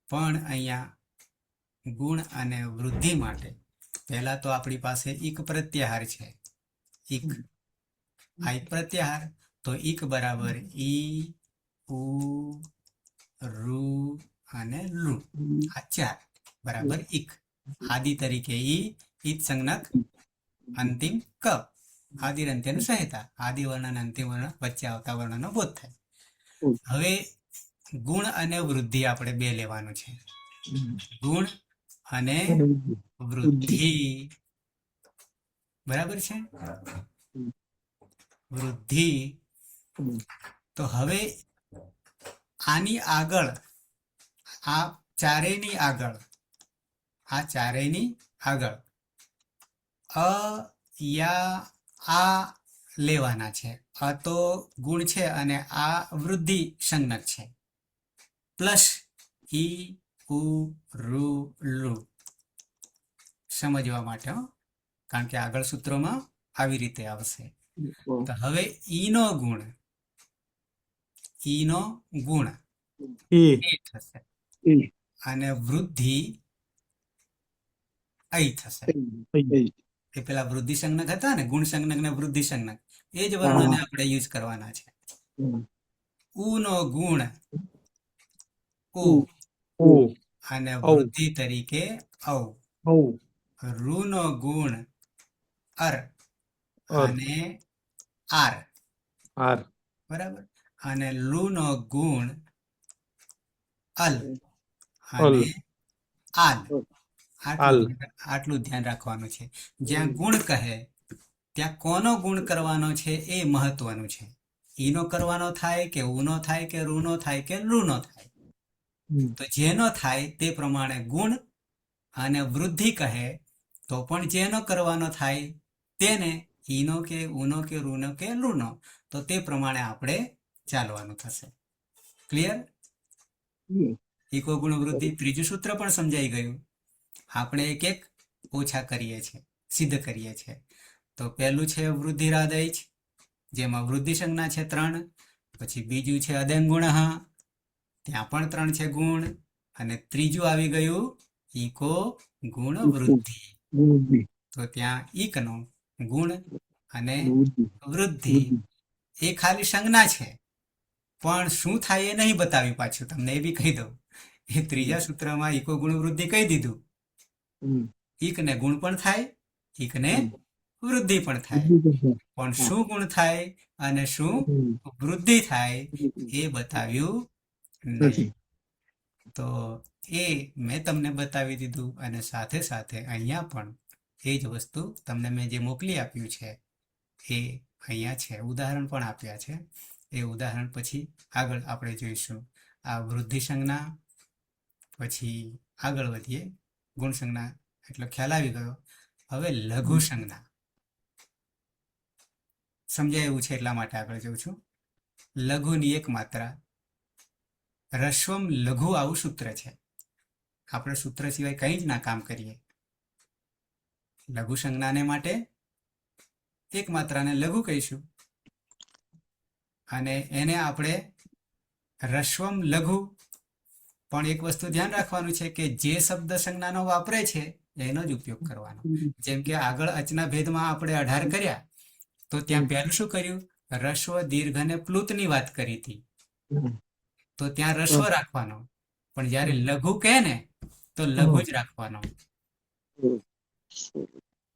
Speaker 1: પણ અહીંયા ગુણ અને વૃદ્ધિ માટે પહેલા તો આપણી પાસે ઈક પ્રત્યાહાર છે. ઈક, આ ઈક પ્રત્યાહાર. તો ઈક બરાબર ઈ, ઉ, રૂ અને લુ, આ 4 બરાબર ઈક. આદિ તરીકે ઈ, ઈત સંજ્ઞક અંતિમ ક, આદિ અંત્યનું સહિતા. આદિ વર્ણ અને અંતિમ વર્ણ વચ્ચે આવતા વર્ણનો બોધ થાય. હવે ગુણ અને વૃદ્ધિ આપણે બે લેવાનું છે. ગુણ અને વૃદ્ધિ, બરાબર છે. વૃદ્ધિ. તો હવે આની આગળ, આ ચારેયની આગળ, આ ચારેયની આગળ અ, યા, આ લેવાના છે. અ તો ગુણ છે અને આ વૃદ્ધિ સંજ્ઞક છે. પ્લસ ઈ, ઉ, રૂ, લુ, સમજવા માટે હો, કારણ કે આગળ સૂત્રોમાં આવી રીતે આવશે. તો હવે ઈનો ગુણ, ઈનો ગુણ એ થશે અને વૃદ્ધિ અઈ થશે. એ પેલા વૃદ્ધિ સંજ્ઞક હતા ને, ગુણ સંજ્ઞક ને વૃદ્ધિ સંજ્ઞક, એ જ વર્ણોને આપણે યુઝ કરવાના છે. ઉ નો ગુણ ઉ અને વૃદ્ધિ તરીકે ઔ. રૂ નો ગુણ અર અને આર, બરાબર. અને લુ નો ગુણ અલ અને આલ. આટલું ધ્યાન રાખવાનું છે. જ્યાં ગુણ કહે ત્યાં કોનો ગુણ કરવાનો છે એ મહત્વનું છે. ઈનો કરવાનો થાય કે ઉનો થાય કે રૂનો થાય કે લુનો થાય. તો જેનો થાય તે પ્રમાણે ગુણ, અને વૃદ્ધિ કહે તો પણ જેનો કરવાનો થાય તેને ઈનો કે ઉનો કે રૂનો કે લુનો, તો તે પ્રમાણે આપણે ચાલવાનું થશે. ક્લિયર? ઇકો ગુણ વૃદ્ધિ. ત્રીજું સૂત્ર પણ સમજાઈ ગયું. આપણે એક એક ઓછા કરીએ છીએ, સિદ્ધ કરીએ છીએ. તો પહેલું છે વૃદ્ધિરાદૈચ, જેમાં વૃદ્ધિ સંજ્ઞા છે 3. પછી બીજું છે અદેંગુણ, ત્યાં પણ 3 છે ગુણ. અને ત્રીજું આવી ગયું ઈકો ગુણ વૃદ્ધિ. તો ત્યાં ઈકનો ગુણ અને વૃદ્ધિ એ ખાલી સંજ્ઞા છે, પણ શું થાય એ નહીં બતાવ્યું. પાછું તમને એ બી કહી દઉં, એ ત્રીજા સૂત્રમાં ઈકો ગુણ વૃદ્ધિ કહી દીધું. ઈક ને ગુણ પણ થાય, ઈક ને વૃદ્ધિ પણ થાય, પણ શું ગુણ થાય અને શું વૃદ્ધિ થાય એ બતાવ્યું નહીં. તો એ મેં તમને બતાવી દીધું. અને સાથે સાથે અહીંયા પણ એ જ વસ્તુ તમને મેં જે મોકલી આપ્યું છે એ અહીંયા છે, ઉદાહરણ પણ આપ્યા છે. એ ઉદાહરણ પછી આગળ આપણે જોઈશું. આ વૃદ્ધિ સંજ્ઞા, પછી આગળ વધીએ. ગુણ સંજ્ઞા એટલો ખ્યાલ આવી ગયો. હવે લઘુ સંજ્ઞા સમજાય એવું છે એટલા માટે આગળ જઉં છું. લઘુની એક માત્રા, રસ્વમ લઘુ, આવું સૂત્ર છે. આપણે સૂત્ર સિવાય કંઈ જ ના કામ કરીએ. લઘુ સંજ્ઞાને માટે એક માત્રાને લઘુ કહીશું અને એને આપણે રસ્વમ લઘુ. પણ એક વસ્તુ ધ્યાન રાખવાનું છે કે જે શબ્દ સંજ્ઞાનો વાપરે છે એનો જ ઉપયોગ કરવાનો. જેમ કે આગળ અચના ભેદમાં આપણે 18 કર્યા, તો ત્યાં પહેલું શું કર્યું? રસ્વ, દીર્ઘ અને પ્લુતની વાત કરી હતી, તો ત્યાં રસ્વ રાખવાનો. પણ જ્યારે લઘુ કહે ને તો લઘુ જ રાખવાનો.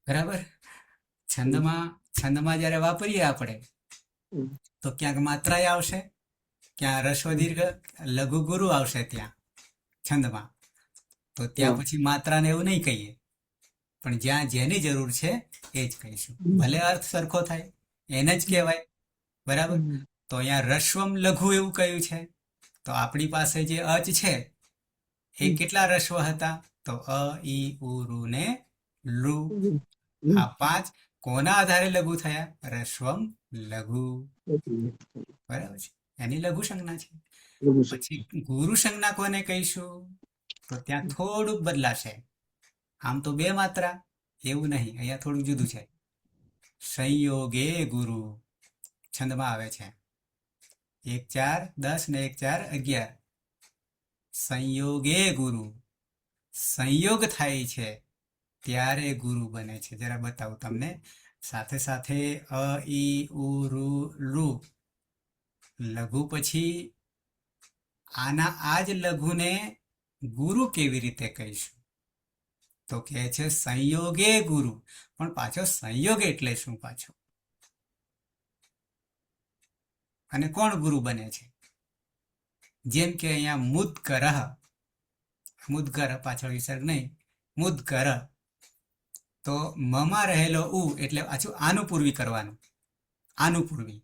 Speaker 1: બરાબર? છંદમાં જ્યારે વાપરીએ આપણે તો ક્યાંક માત્રા આવશે, ક્યાં રસ્વ દીર્ઘ લઘુ ગુરુ આવશે ત્યાં છંદમાં. તો ત્યાં પછી માત્રાને એવું નહીં કહીએ, પણ જ્યાં જેની જરૂર છે એ જ કહીશું. ભલે અર્થ સરખો થાય, એને જ કહેવાય. બરાબર? તો અહીંયા રસ્વમ લઘુ એવું કહ્યું છે. તો આપણી પાસે જે અચ છે એ કેટલા રસ્વ હતા? તો અ, ઈ, ઉ, રૂ ને લુ. આ 5 કોના આધારે લઘુ થયા? રસ્વમ લઘુ. બરાબર છે, એની લઘુ સંજ્ઞા છે. પછી ગુરુ સંજ્ઞા કોને કહીશું? તો ત્યાં થોડુંક બદલાશે. આમ તો 2 માત્રા, એવું નહીં, અહીંયા થોડું જુદું છે. સંયોગે ગુરુ છંદમાં આવે છે. 1 4 10 ને 1 4 11. સંયોગે ગુરુ, સંયોગ થાય છે ત્યારે ગુરુ બને છે. જરા બતાવું તમને. સાથે સાથે અ, ઈ, ઉ, રૂ, લુ લઘુ પછી આ જ લઘુને ગુરુ કેવી રીતે કહીશું? તો કહે છે સંયોગે ગુરુ. પણ પાછો સંયોગ એટલે શું પાછો? અને કોણ ગુરુ બને છે? જેમ કે અહીંયા મુદગરહ, મુદગર પાછળ વિસર્ગ નહીં, મુદગર. તો મમાં રહેલો ઉ એટલે પાછું આનું પૂર્વી કરવાનું. આનું પૂર્વી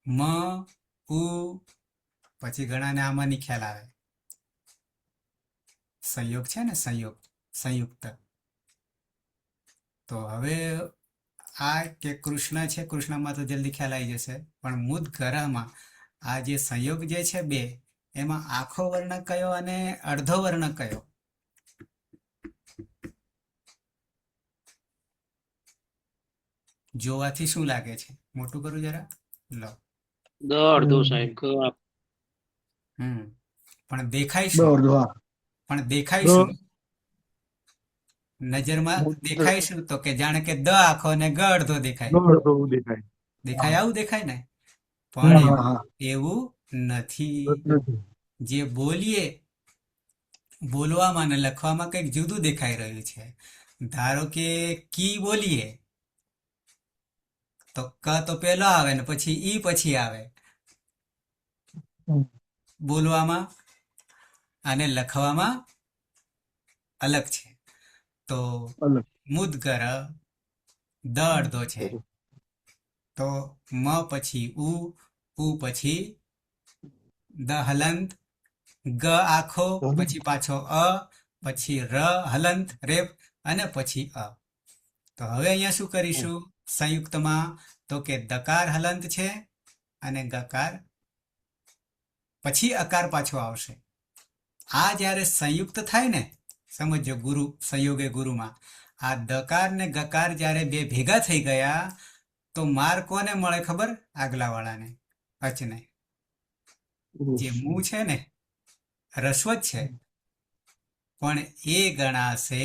Speaker 1: મ, ઉ, પછી ઘણાને આમાંની ખ્યાલ આવે. સંયોગ છે ને, સંયોગ, સંયુક્ત. તો હવે આ કે કૃષ્ણ છે, કૃષ્ણમાં તો જલ્દી ખ્યાલ આવી જશે. પણ મુદગરહમાં આ જે સંયોગ જે છે 2, એમાં આખો વર્ણ કયો અને અડધો વર્ણ કયો? જોવાથી શું લાગે છે? મોટું કરું જરા. લો.
Speaker 3: અડધો સાહેબ
Speaker 1: પણ દેખાય શું? પણ દેખાય શું? નજરમાં દેખાય શું? તો કે જાણે કે દ આખો ને ગ અડધો દેખાય. દેખાય, આવું દેખાય ને. પણ એવું નથી. જે બોલીએ, બોલવામાં ને લખવામાં કંઈક જુદું દેખાઈ રહ્યું છે. ધારો કે કી બોલીએ તો ક તો પેલો આવે ને પછી ઈ પછી આવે બોલવામાં, અને લખવામાં અલગ છે. તો મુદગર દ અડધો છે, તો મ પછી ઉ પછી દ હલંત, ગ આખો, પછી પાછો અ, પછી ર હલંત રેપ, અને પછી અ. તો હવે અહીંયા શું કરીશું સંયુક્તમાં? તો કે દકાર હલંત છે અને ગકાર, પછી અકાર પાછો આવશે. આ જ્યારે સંયુક્ત થાય ને, સમજો ગુરુ, સંયોગે ગુરુમાં આ દકાર ને ગકાર જ્યારે 2 ભેગા થઈ ગયા તો માર કોને મળે ખબર? આગલા વાળાને, અચને. જે મું છે ને, રસ્વ જ છે, પણ એ ગણાશે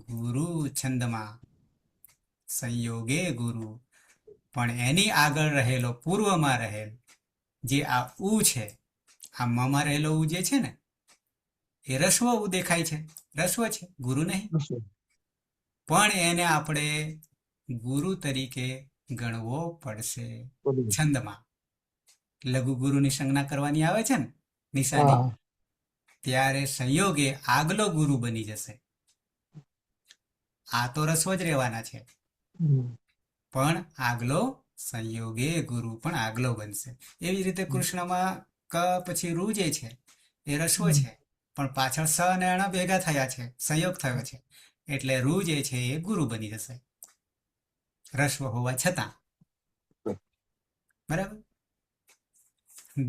Speaker 1: ગુરુ છંદમાં. સંયોગે ગુરુ. પણ એની આગળ રહેલો, પૂર્વમાં રહેલ જે આ ઉ છે, આ મમાં રહેલો ઉ જે છે ને, એ રસ્વ ઉ દેખાય છે, રસ્વ છે, ગુરુ નહીં. પણ એને આપણે ગુરુ તરીકે ગણવો પડશે છંદમાં. લઘુ ગુરુની સંજ્ઞા કરવાની આવે છે ને, નિશાની, ત્યારે સંયોગે આગલો ગુરુ બની જશે. આ તો રસ્વ જ રહેવાના છે, પણ આગલો સંયોગે ગુરુ પણ આગલો બનશે. એવી રીતે કૃષ્ણમાં ક પછી રૂ જે છે એ રસ્વ છે, પણ પાછળ સ અને અણ ભેગા થયા છે, સંયોગ થયો છે, એટલે રૂ જે છે એ ગુરુ બની જશે, રસ્વ હોવા છતાં. બરાબર.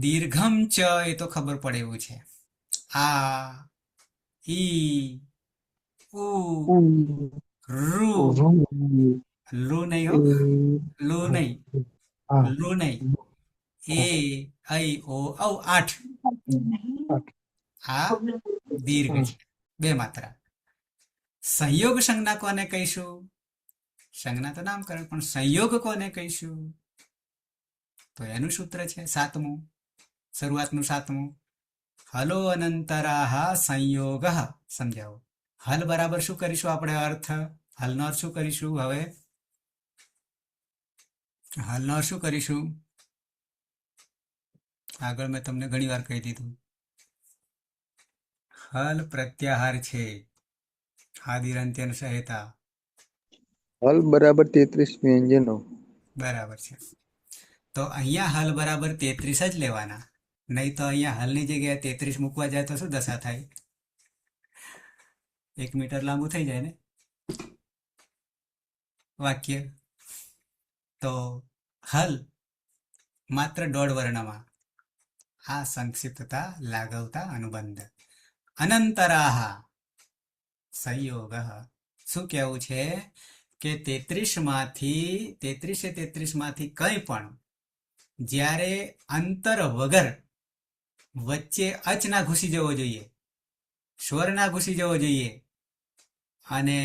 Speaker 1: દીર્ઘમ ચ એ તો ખબર પડે એવું છે. આ, ઈ, ઉ, રૂ, લુ નહીં હો, લુ નહીં, લુ નહીં, એ, ઐ, ઓ, ઔ, 8. આ દીર્ઘ છે, 2 માત્રા. સંયોગ સંજ્ઞા કોને કહીશું? સંજ્ઞા તો નામકરણ, પણ સંયોગ કોને કહીશું? તો એનું સૂત્ર છે 7મું, શરૂઆતનું 7મું. હલો અનંતરાહ સંયોગ. સમજાવો. હલ બરાબર શું કરીશું આપણે? અર્થ. હલનો અર્થ શું કરીશું? હવે હલનો અર્થ શું કરીશું? આગળ મેં તમને ઘણી વાર કહી દીધું. હલ પ્રત્યાહાર છે, આદિરંત્યન સહેતા.
Speaker 4: હલ બરાબર 33 વ્યંજનો.
Speaker 1: બરાબર છે. તો અહીંયા હલ બરાબર 33 જ લેવાના, નહીં તો અહીંયા હલની જગ્યાએ 33 મૂકવા જાય તો શું દશા થાય? 1 મીટર લાંબુ થઈ જાય ને વાક્ય. તો હલ માત્ર દોઢ વર્ણમાં આ સંક્ષિપ્તતા લાઘવતા અનુબંધ. અનંતરાહ સંયોગ. શું કહેવું છે કે 33 માંથી કંઈ પણ જ્યારે અંતર વગર વચ્ચે અચ ના ઘૂસી જવો જોઈએ, સ્વર ના ઘૂસી જવો જોઈએ, અને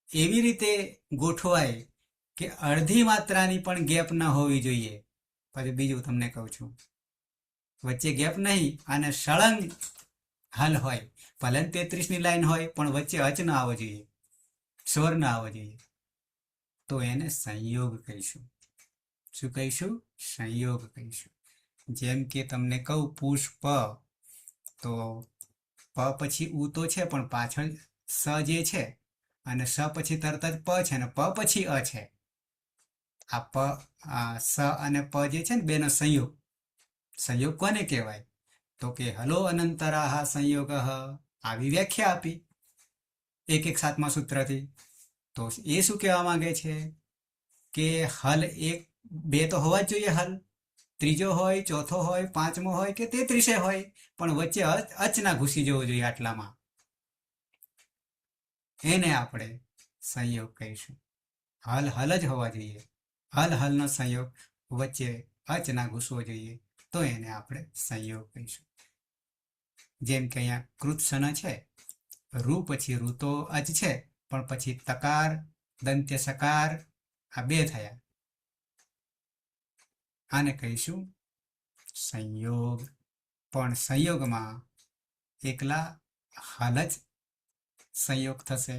Speaker 1: એવી રીતે ગોઠવાય કે અડધી માત્રાની પણ ગેપ ન હોવી જોઈએ. પછી બીજું તમને કહું છું, વચ્ચે ગેપ નહીં અને સળંગ હલ હોય, ભલે 33ની લાઈન હોય પણ વચ્ચે અચ ન આવવો જોઈએ, સ્વર ન આવવો જોઈએ, તો એને સંયોગ કહીશું. શું કહીશું? સંયોગ કહીશું. જેમ કે તમને કહું પુષ્પ, તો પ પછી ઉ તો છે પણ પાછળ સ જે છે, અને સ પછી તરત જ પ છે અને પ પછી અ છે. આ સ અને પ જે છે ને બેનો સંયોગ. સંયોગ કોને કહેવાય? તો કે હલો અનંતરાહ સંયોગ, આવી વ્યાખ્યા આપી એક 7મા સૂત્રથી. તો એ શું કહેવા માંગે છે કે હલ એક બે તો હોવા જ જોઈએ, હલ ત્રીજો હોય, ચોથો હોય, પાંચમો હોય કે 33 હોય, પણ વચ્ચે અચ ના ઘૂસી જવો જોઈએ આટલામાં. એને આપણે સંયોગ કહીશું. હલ હલ જ હોવા જોઈએ, હલ હલનો સંયોગ વચ્ચે અચ ના ઘૂસવો જોઈએ, તો એને આપણે સંયોગ કહીશું. જેમ કે અહીંયા કૃત્સન છે, રૂ પછી રૂ તો અચ છે, પણ પછી તકાર, દંત્ય સકાર, આ બે થયા, આને કહીશું સંયોગ. પણ સંયોગમાં એકલા હાલ જ સંયોગ થશે,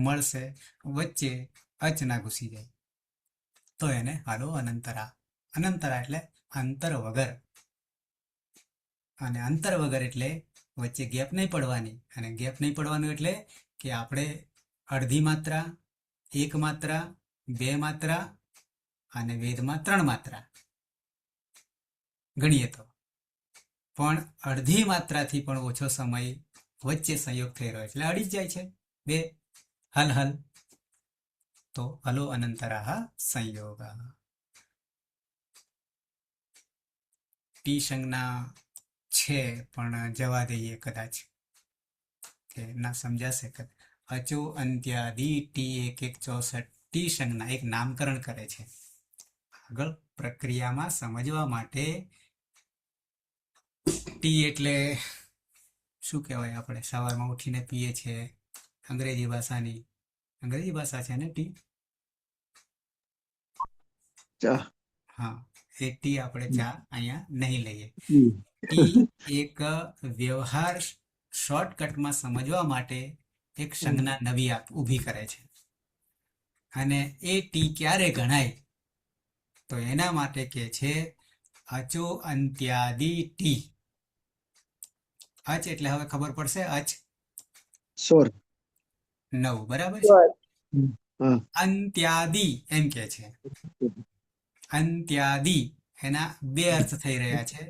Speaker 1: મળશે, વચ્ચે અચ ના ઘૂસી જાય, તો એને હાલો અનંતરા. અનંતરા એટલે અંતર વગર, અને અંતર વગર એટલે વચ્ચે ગેપ નહીં પડવાની. અને ગેપ નહીં પડવાનું એટલે કે આપણે અડધી માત્રા, 1 માત્રા, 2 માત્રા અને વેદમાં 3 માત્રા ગણીએ તો, પણ અડધી માત્રાથી પણ ઓછો સમય વચ્ચે સંયોગ થઈ રહ્યો એટલે અડી જ જાય છે બે હલ હલ. તો હલો અનંતરાહ સંયોગ. ટી સંજ્ઞા છે પણ જવા દઈએ, કદાચ કે ના સમજાશે. અચો અંત્યાદિ ટી 1164 ટી સંજ્ઞા એક નામકરણ કરે છે. આગળ પ્રક્રિયામાં સમજવા માટે ટી એટલે શું કહેવાય? આપણે સવારમાં ઉઠીને પીએ છીએ, અંગ્રેજી ભાષા છે ને ટી?
Speaker 4: ચા.
Speaker 1: હા, એ ટી આપણે ચા અહીંયા નહીં લઈએ. ટી એક વ્યવહાર શોર્ટકટમાં સમજવા માટે એક સંજ્ઞા નવી ઊભી કરે છે, અને એ ટી ક્યારે ગણાય? તો એના માટે કે છે અચો અંત્યાદિ ટી. અચ એટલે હવે ખબર પડશે, અચ
Speaker 4: સ્વર.
Speaker 1: 9, બરાબર છે.
Speaker 4: હા.
Speaker 1: અંત્યાદિ એમ કે છે. અંત્યાદિ એના બે અર્થ થઈ રહ્યા છે.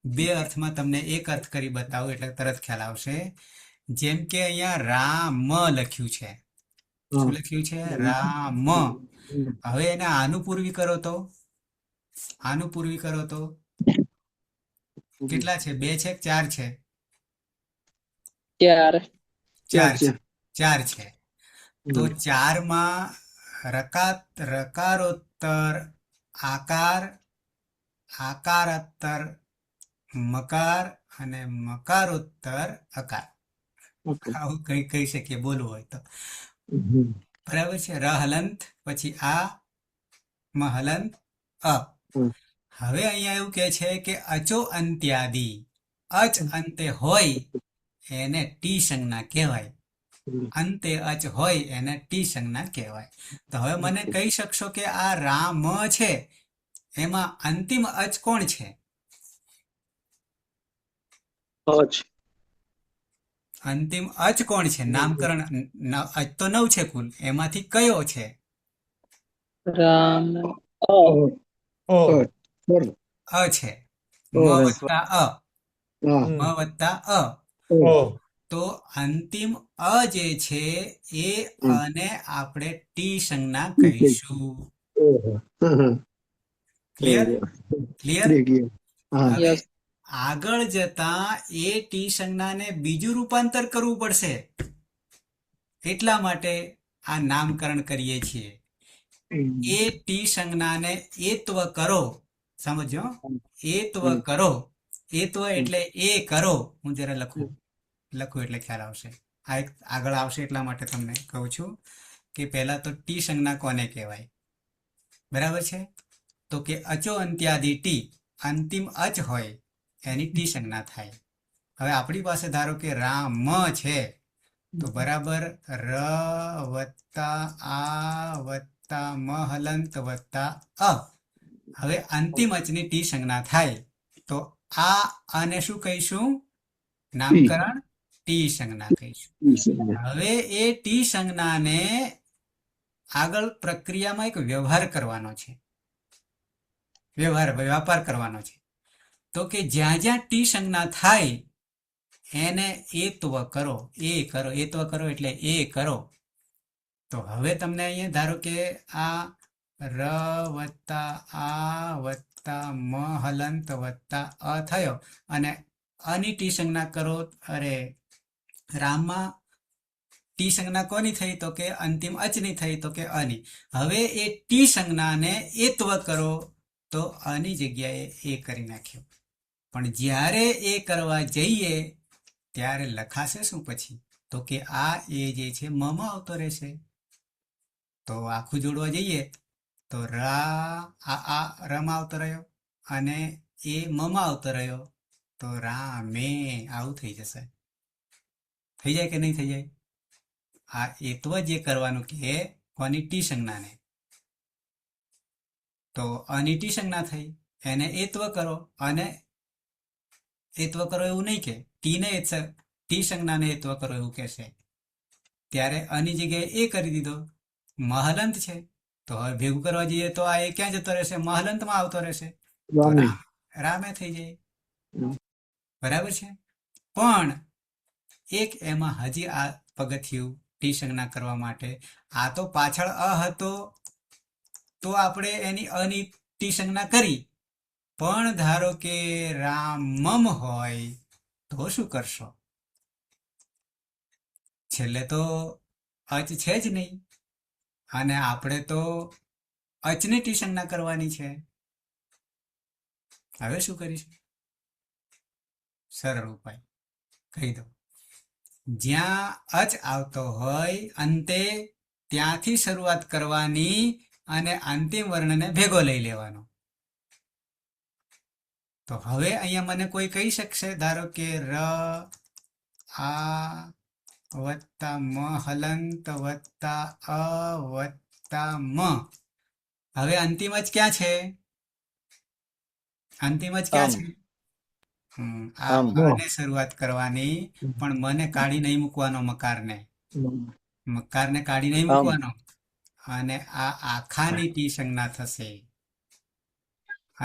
Speaker 1: બે અર્થમાં તમને એક અર્થ કરી બતાવું એટલે તરત ખ્યાલ આવશે. જેમ કે અહીંયા રામ લખ્યું છે. શું લખ્યું છે? રામ. હવે એને આનું પૂર્વી કરો તો, આનું પૂર્વી કરો તો કેટલા છે? 2 છે કે 4 છે?
Speaker 3: 4
Speaker 1: 4 છે. 4 છે. તો 4માં રકારોત્તર આકાર, આકારોત્તર મકાર અને મકારોત્તર અકાર. આવું કઈ કહી શકીએ બોલવું હોય તો, બરાબર છે. રહલંત પછી આ મહલંત અ. હવે અહીંયા એવું કે છે કે અચો અંત્યાદિ, અચ અંતે હોય એને ટી સંજ્ઞા કહેવાય. અંતે અચ હોય એને ટી સંજ્ઞા કહેવાય. તો હવે મને કહી શકશો કે આ રામ છે એમાં અંતિમ અચ કોણ છે? અંતિમ અચ કોણ છે? નામકરણ અચ તો 9 છે કુલ, એમાંથી કયો છે?
Speaker 3: રામ
Speaker 2: ઓ
Speaker 4: સ્વર
Speaker 1: અ છે, મ
Speaker 4: ઓર
Speaker 1: વત્તા અ,
Speaker 4: હા
Speaker 1: મ વત્તા અ.
Speaker 2: ઓ
Speaker 1: તો અંતિમ અ જે છે એ
Speaker 4: હમ.
Speaker 1: અને આપણે ટી સંજ્ઞા
Speaker 4: ઠીક છે.
Speaker 1: કહીશું.
Speaker 4: ઓહો. હા, હા. થઈ
Speaker 1: ક્લિયર?
Speaker 4: ગયો.
Speaker 1: ક્લિયર?
Speaker 4: થઈ ગયો. હા
Speaker 1: હવે
Speaker 3: યસ
Speaker 1: આગળ જતા એ ટી સંજ્ઞાને બીજું રૂપાંતર કરવું પડશે. એટલા માટે આ નામકરણ કરીએ છીએ.
Speaker 4: હમ.
Speaker 1: એ ટી સંજ્ઞાને એત્વ કરો. સમજો, એત્વ
Speaker 4: હમ.
Speaker 1: કરો. એત્વ
Speaker 4: હમ.
Speaker 1: એટલે એ કરો. હું જરા
Speaker 4: હમ.
Speaker 1: લખું એટલે ખ્યાલ આવશે. આ એક આગળ આવશે એટલા માટે તમને કહું છું કે પહેલા તો ટી સંજ્ઞા કોને કહેવાય? બરાબર છે? તો કે અચો અંત્યાદિ ટી, અંતિમ અચ હોય એની ટી સંજ્ઞા થાય. હવે આપણી પાસે ધારો કે રામ છે, તો બરાબર ર વત્તા આ વત્તા મ હલંત વત્તા અ. હવે અંતિમ અચની ટી સંજ્ઞા થાય તો આ અને શું કહીશું? નામકરણ ટી સંજ્ઞા કહીશું. હવે એ ટી સંજ્ઞાને આગળ પ્રક્રિયામાં એક વ્યવહાર કરવાનો છે. વ્યાપાર કરવાનો છે. તો કે જ્યાં જ્યાં ટી સંજ્ઞા થાય એને એત્વ કરો, એ કરો. એત્વ કરો એટલે એ કરો. તો હવે તમને અહીંયા ધારો કે આ ર વત્તા આ વત્તા મ હલંત વત્તા અ થયો અને અની ટી સંજ્ઞા કરો. અરે રામમાં ટી સંજ્ઞા કોની થઈ? તો કે અંતિમ અચની થઈ, તો કે અની. હવે એ ટી સંજ્ઞાને એત્વ કરો તો અની જગ્યાએ એ કરી નાખ્યો. પણ જ્યારે એ કરવા જઈએ ત્યારે લખાશે શું પછી? તો કે આ એ જે છે મમાં આવતો રહેશે. તો આખું જોડવા જઈએ તો આ રમ આવતો રહ્યો અને એ મમાં આવતો રહ્યો તો રામે આવું થઈ જશે. થઈ જાય કે નહીં થઈ જાય? આ એત્વ જે કરવાનું કે કોની ટી સંજ્ઞાને, તો અની ટી સંજ્ઞા થઈ એને એત્વ કરો. અને એત્વ કરો એવું નહીં કે ટી સંજ્ઞાને એત્વ કરો એવું કહેશે. ત્યારે અની જગ્યાએ એ કરી દીધો. મહલંત છે તો હવે ભેગું કરવા જઈએ તો આ એ ક્યાં જતો રહેશે? મહલંતમાં આવતો રહેશે. તો રામે થઈ જાય. બરાબર છે? પણ એક એમાં હજી આ પગથિયું ટી સંજ્ઞા કરવા માટે. આ તો પાછળ અ હતો તો આપણે એની અની ટી સંજ્ઞા કરી. પણ ધારો કે રામમ હોય તો શું કરશો? છેલ્લે તો અચ છે જ નહીં અને આપણે તો અચની ટી સંજ્ઞા કરવાની છે. હવે શું કરીશું? સરળ ઉપાય કહી દો. જ્યાં અચ આવતો હોય અંતે ત્યાંથી શરૂઆત કરવાની અને અંતિમ વર્ણને ભેગો લઈ લેવાનો. તો હવે અહીંયા મને કોઈ કહી શકશે? ધારો કે ર આ વત્તા મ હલંત વત્તા અ વત્તા મ. હવે અંતિમ જ ક્યાં છે? અંતિમ જ ક્યાં છે? આને શરૂઆત કરવાની, પણ મને કાઢી નહીં મૂકવાનો. મકારને કાઢી નહીં મૂકવાનો અને આ આખાની ટી સંજ્ઞા થશે.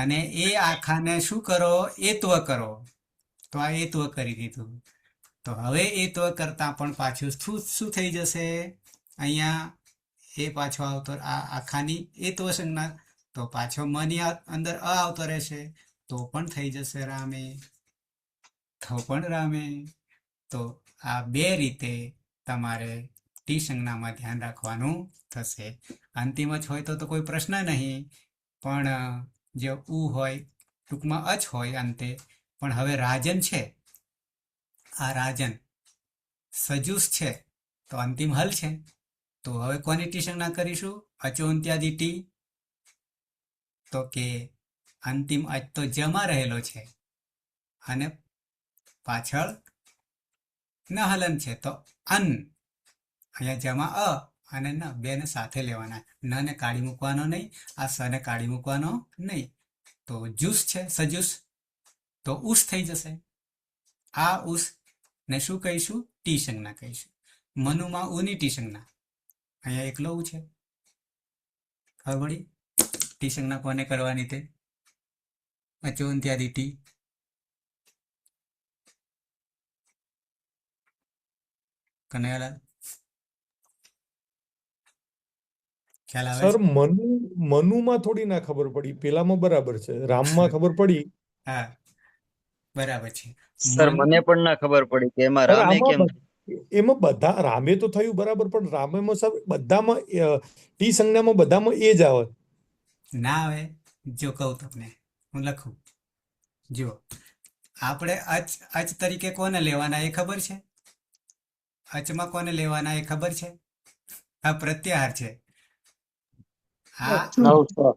Speaker 1: અને એ આખાને શું કરો? એત્વ કરો. તો આ એત્વ કરી દીધું. તો હવે એત્વ કરતા પણ પાછું શું થઈ જશે? અહીંયા એ પાછો આવતો આ આખાની એત્વ સંજ્ઞા, તો પાછો મની અંદર અ આવતો રહેશે તો પણ થઈ જશે રામે. તો પણ રામે. તો આ બે રીતે તમારે ટી સંજ્ઞામાં ધ્યાન રાખવાનું થશે. અંતિમ જ હોય તો કોઈ પ્રશ્ન નહીં, પણ જે ઉ હોય ટૂંકમાં અચ હોય અંતે. પણ હવે રાજન છે, આ રાજન સજુસ છે તો અંતિમ હલ છે. તો હવે કોની ટી સંજ્ઞા કરીશું? અચો અંત્યાદિ ટી. તો કે અંતિમ અચ તો જમાં રહેલો છે અને પાછળ ન હલન છે તો અન. અહીંયા જમા અ અને ન બેને સાથે લેવાના. ન ને કાઢી મૂકવાનો નહીં, આ સ ને કાઢી મૂકવાનો નહીં. તો જુસ છે સજુસ, તો ઉસ થઈ જશે. આ ઉસ ને શું કહીશું? ટી સંજ્ઞા કહીશું. મનુમાં ઉની ટી સંજ્ઞા. અહીંયા એકલો ઉ છે. ખબર પડી? ટી સંજ્ઞા કોને કરવાની તે અચોંત્યાદિ ટી કનૈયાલાલ ખ્યાલ આવે
Speaker 5: સર
Speaker 1: છે?
Speaker 5: મનુમાં થોડી ના ખબર પડી, પેલામાં બરાબર છે, રામમાં ખબર પડી.
Speaker 1: હા, બરાબર છે.
Speaker 6: સર
Speaker 1: મનુ
Speaker 6: મને પણ ના ખબર પડી કે એમાં
Speaker 5: સર
Speaker 6: રામે
Speaker 5: આમાં
Speaker 6: કેમ.
Speaker 5: એમાં બધા રામે તો થયું બરાબર, પણ રામેમાં સર બધામાં ટી સંજ્ઞામાં બધામાં એ જ આવે.
Speaker 1: ના આવે. જો કહું તમને, હું લખું. જો આપણે અચ તરીકે કોને લેવાના એ ખબર છે? અચમાં કોને લેવાના એ ખબર છે? આ પ્રત્યાહાર છે. આ
Speaker 3: નવ સ્વર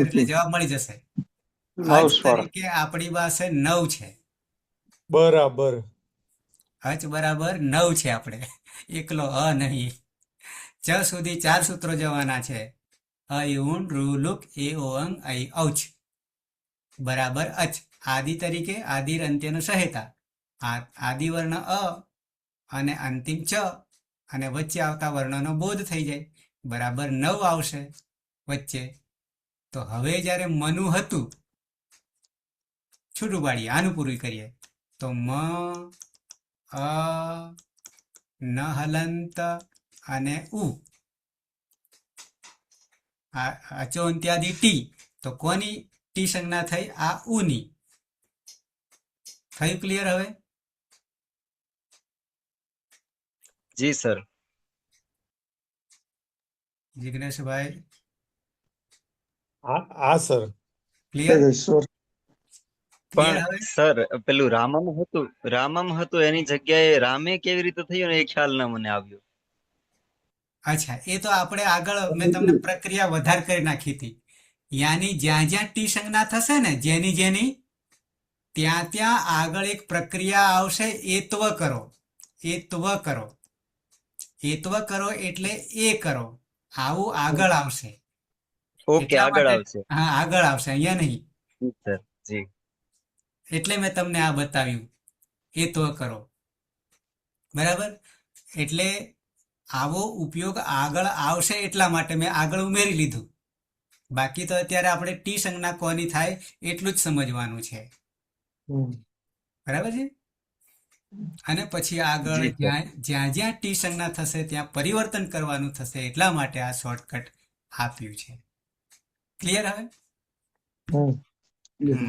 Speaker 1: એટલે જવાબ મળી જશે.
Speaker 3: નવ
Speaker 1: અચ
Speaker 3: સ્વર
Speaker 1: તરીકે આપણી પાસે 9 છે.
Speaker 5: બરાબર.
Speaker 1: અચ બરાબર 9 છે. આપણે એકલો અ નહીં. ચ સુધી 4 સૂત્રો જવાના છે. અ ઉન રૂ લુક એ ઓંગ ఐ ઔચ બરાબર અચ. આદિ તરીકે આદિર અંત્યનો સહેતા. આદિ વર્ણ અ અને અંતિમ ચ અને વચ્ચે આવતા વર્ણનો બોધ થઈ જાય. બરાબર 9 આવશે વચ્ચે. તો હવે જ્યારે મનુ હતું, છૂટું પાડીએ, આનું પૂરું કરીએ તો મ અ ન હલંત અને ઉ અચોંત્યાદિ ટી. તો કોની ટી સંજ્ઞા થઈ? આ ઉની. થયું ક્લિયર હવે?
Speaker 6: જી સર.
Speaker 1: જિગ્નેશભાઈ
Speaker 5: હા સર.
Speaker 1: ક્લિયર?
Speaker 4: ઈશ્વર
Speaker 1: ક્લિયર
Speaker 6: પણ
Speaker 1: હવે?
Speaker 6: સર પેલું રામમ હતું એની જગ્યાએ રામે કેવી રીતે થયું ને એ ખ્યાલ ના મને આવ્યો.
Speaker 1: અચ્છા, એ તો આપણે આગળ મેં તમને પ્રક્રિયા વધારે કરી નાખી હતી. યાની જ્યાં જ્યાં ટી સંજ્ઞા થશે ને, જેની જેની, ત્યાં ત્યાં આગળ એક પ્રક્રિયા આવશે. એત્વ કરો. એત્વ કરો. એત્વ કરો એટલે એ કરો. આવું આગળ આવશે.
Speaker 6: ઓકે,
Speaker 1: એટલા
Speaker 6: આગળ
Speaker 1: માટે
Speaker 6: આવશે.
Speaker 1: હા, આગળ આવશે, અહીંયા નહીં.
Speaker 6: જી સર. જી.
Speaker 1: એટલે મેં તમને આ બતાવ્યું. એત્વ કરો. બરાબર? એટલે આવો ઉપયોગ આગળ આવશે એટલા માટે મેં આગળ ઉમેરી લીધું. બાકી તો અત્યારે આપણે ટી સંજ્ઞા કોની થાય એટલું જ સમજવાનું છે. બરાબર છે? અને પછી આગળ
Speaker 6: જી સર.
Speaker 1: જ્યાં જ્યાં ટી સંજ્ઞા થશે ત્યાં પરિવર્તન કરવાનું થશે. એટલા માટે આ શોર્ટકટ આપ્યું છે. ક્લિયર હવે?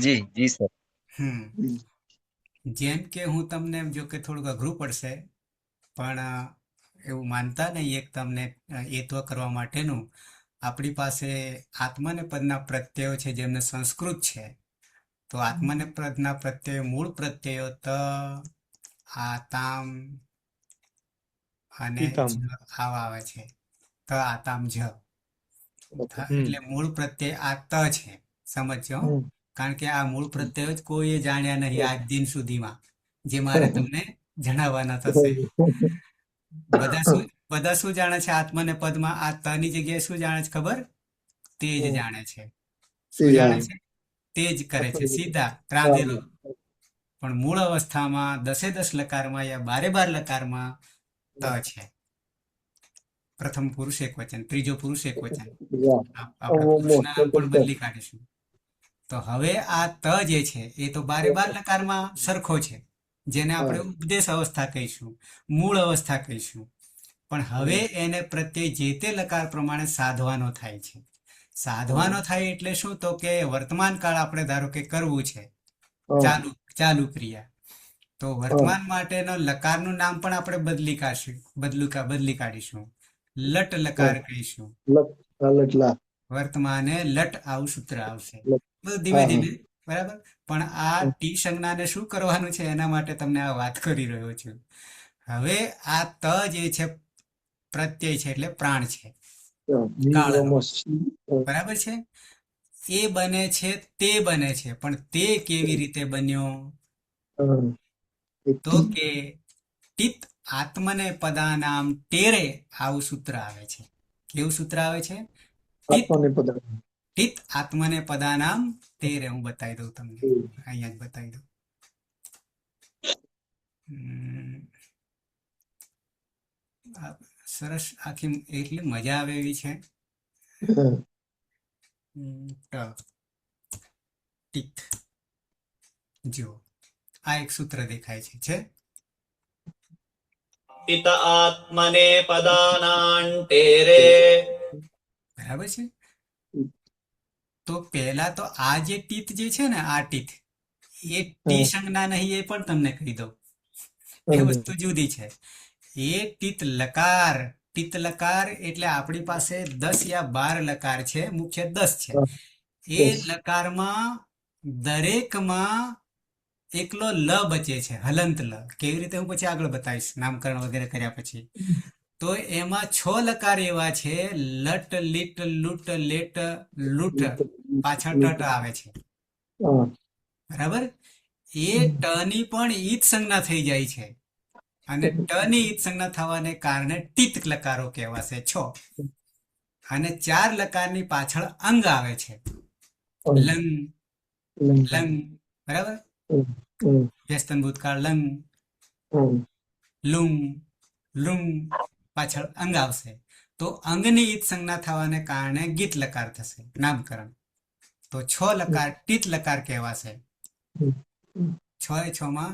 Speaker 6: જી જી સર.
Speaker 1: હમ જેમ કે હું તમને, જો કે થોડુંક અઘરું પડશે, પણ એવું માનતા નહીં. એક તમને એત્વ કરવા માટેનું, આપણી પાસે આત્મનેપદના પ્રત્યયો છે જેમને સંસ્કૃત છે. તો આત્મનેપદના પ્રત્યયો, મૂળ પ્રત્યયો ત, આતામ અને
Speaker 5: ઈતામ.
Speaker 1: આવા આવે છે. ત આતામ જ.
Speaker 5: હમ.
Speaker 1: એટલે મૂળ પ્રત્યય આ ત છે. સમજજો. કારણ કે આ મૂળ પ્રત્યયો જ કોઈએ જાણ્યા નહીં આજ દિન સુધીમાં, જે મારે તમને જણાવવાના થશે. બધા શું જાણે છે? આત્મને પદમાં આ ત ની જગ્યાએ શું જાણે છે ખબર? તે જ જાણે છે. શું જાણે છે? તે જ કરે છે, સીધા રાંધેલો. પણ મૂળ અવસ્થામાં 10 લકારમાં યા 12 લકારમાં ત છે. પ્રથમ પુરુષ એક વચન, ત્રીજો પુરુષ એક વચન. આપણે પુરુષના નામ પણ બદલી કાઢીશું. તો હવે આ ત જે છે એ તો 12 લકારમાં સરખો છે, જેને આપણે ઉપદેશ અવસ્થા કહીશું, મૂળ અવસ્થા કહીશું. પણ હવે એને પ્રત્યે જે તે લકાર પ્રમાણે સાધવાનો થાય છે. સાધવાનો થાય એટલે શું? તો કે વર્તમાન કાળ આપણે ધારો કે કરવું છે, ચાલુ ક્રિયા. તો વર્તમાન માટેનો લકારનું નામ પણ આપણે બદલી કાઢીશું. લટ લકાર કહીશું. વર્તમાને લટ આવું સૂત્ર આવશે. બધું ધીમે ધીમે. બરાબર? પણ આ ટી સંજ્ઞાને શું કરવાનું છે એના માટે તમને આ વાત કરી રહ્યો છું. હવે આ ત જે છે પ્રત્યય છે, એટલે પ્રાણ છે, કાળનો. બરાબર છે? એ બને છે, તે બને છે. પણ તે કેવી રીતે બન્યો? તો કે ટિત આત્મને પદાનામ ટેરે આવું સૂત્ર આવે છે. કેવું સૂત્ર આવે છે? ટિત આત્મને પદાનામ ટેરે. હું બતાવી દઉં તમને, અહીંયા જ બતાવી દઉં. સરસ, આખી એટલી મજા આવે એવી છે. ટીથ. જુઓ આ એક સૂત્ર દેખાય છે
Speaker 2: પિત આત્મને પદાનાંટેરે.
Speaker 1: બરાબર છે. તો પહેલા તો આ જે ટીથ જે છે ને આ ટીથ એ ટી સંજ્ઞા નહીં એ પણ તમને કહી દઉં. એ વસ્તુ જુદી છે. એ ટીત લકાર એટલે આપણી પાસે 10 યા 12 લકાર છે, મુખ્ય 10 છે. એ લકારમાં દરેકમાં એકલો લ બચે છે, હલંત લ. કેવી રીતે હું પછી આગળ બતાવીશ નામકરણ વગેરે કર્યા પછી. તો એમાં 6 લકાર એવા છે, લટ લીટ લૂટ લેટ લૂટ, પાછળ ટ આવે છે. બરાબર. એ ટ ની પણ ઈત સંજ્ઞા થઈ જાય છે અને ટ ની ઈત સંજ્ઞા થવાને કારણે ટીત લકારો કહેવાશે 6. અને 4 લકારની પાછળ અંગ આવે છે, લંગ લંગ. બરાબર. વ્યસ્તન ભૂતકાળ લંગ, લુંગ લુંગ, પાછળ અંગ આવશે. તો અંગની ઈત સંજ્ઞા થવાને કારણે ગીત લકાર થશે, નામકરણ. તો 6 લકાર ટીત લકાર કહેવાશે. 6 માં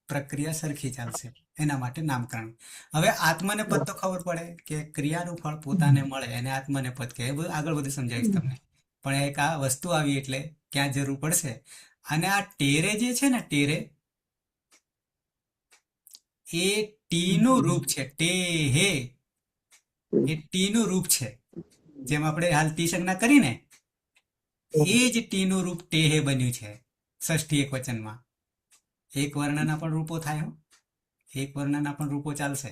Speaker 1: પ્રક્રિયા સરખી ચાલશે, એના માટે નામકરણ. હવે આત્મનેપદ તો ખબર પડે કે ક્રિયાનું ફળ પોતાને મળે એને આત્મનેપદ કહે. આગળ બધું સમજાવીશ તમને. પણ એક આ વસ્તુ આવી એટલે ક્યાં જરૂર પડશે. અને આ ટેરે જે છે ને, ટેરે એ ટી નું રૂપ છે. ટે હે એ ટી નું રૂપ છે. જેમ આપણે હાલ ટી સંજ્ઞા કરીને એ જ ટી નું રૂપ ટે હે બન્યું છે ષષ્ઠી એકવચનમાં. એક વર્ણના પણ રૂપો થાય હો. એક વર્ણના પણ રૂપો ચાલશે,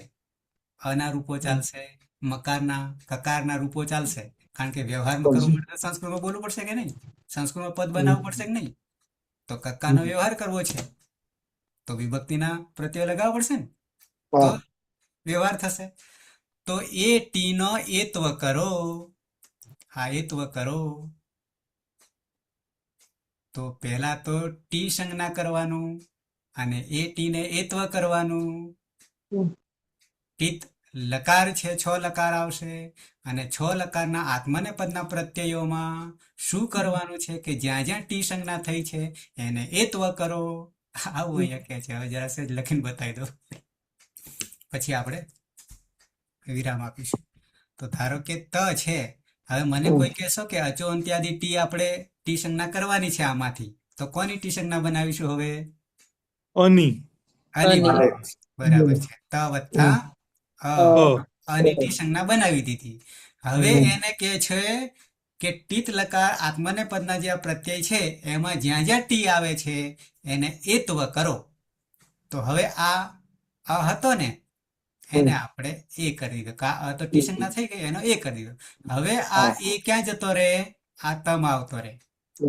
Speaker 1: અના રૂપો ચાલશે, મકારના કકારના રૂપો ચાલશે. કારણ કે વ્યવહારમાં કરવું પડે તો સંસ્કૃતમાં બોલવું પડશે કે નહીં? સંસ્કૃતમાં પદ બનાવવું પડશે કે નહીં? તો કક્કાનો વ્યવહાર કરવો છે તો વિભક્તિના પ્રત્યય લગાવવા પડશે ને, તો વ્યવહાર થશે. તો એ ટી નો એત્વ કરો. હા, એત્વ કરો. તો પહેલા તો ટી સંજ્ઞા કરવાનું અને એ ટી ને એત્વ કરવાનું. ટીત લકાર છે, 6 લકાર આવશે. અને 6 લકારના આત્મનેપદના પ્રત્યયોમાં શું કરવાનું છે કે જ્યાં જ્યાં ટી સંજ્ઞા થઈ છે એને એત્વ કરો. આવું અહીંયા કે છે. હવે જરા સહેજ લખીને બતાવી દો, પછી આપણે વિરામ આપીશું. તો ધારો કે ત છે. હવે મને કોઈ કહેશો કે અચો અંત્યાદિ ટી આપણે ટી સંજ્ઞા કરવાની છે આમાંથી, તો કોની ટી સંજ્ઞા બનાવીશું? હવે
Speaker 5: અની.
Speaker 1: અની બનાવીશું. બરાબર છે. ત વત્તા અની ટી સંજ્ઞા બનાવી દીધી. હવે એને કે છે કે ટીત લકાર આત્મનેપદના જે પ્રત્યય છે એમાં જ્યાં જ્યાં ટી આવે છે એને એત્વ કરો. તો હવે આ હતો ને એને આપણે એ કરી દીધો. તો ટી સંજ્ઞા થઈ ગઈ, એનો એ કરી દીધો. હવે આ એ ક્યાં જતો રહે? આ તમ આવતો રહે.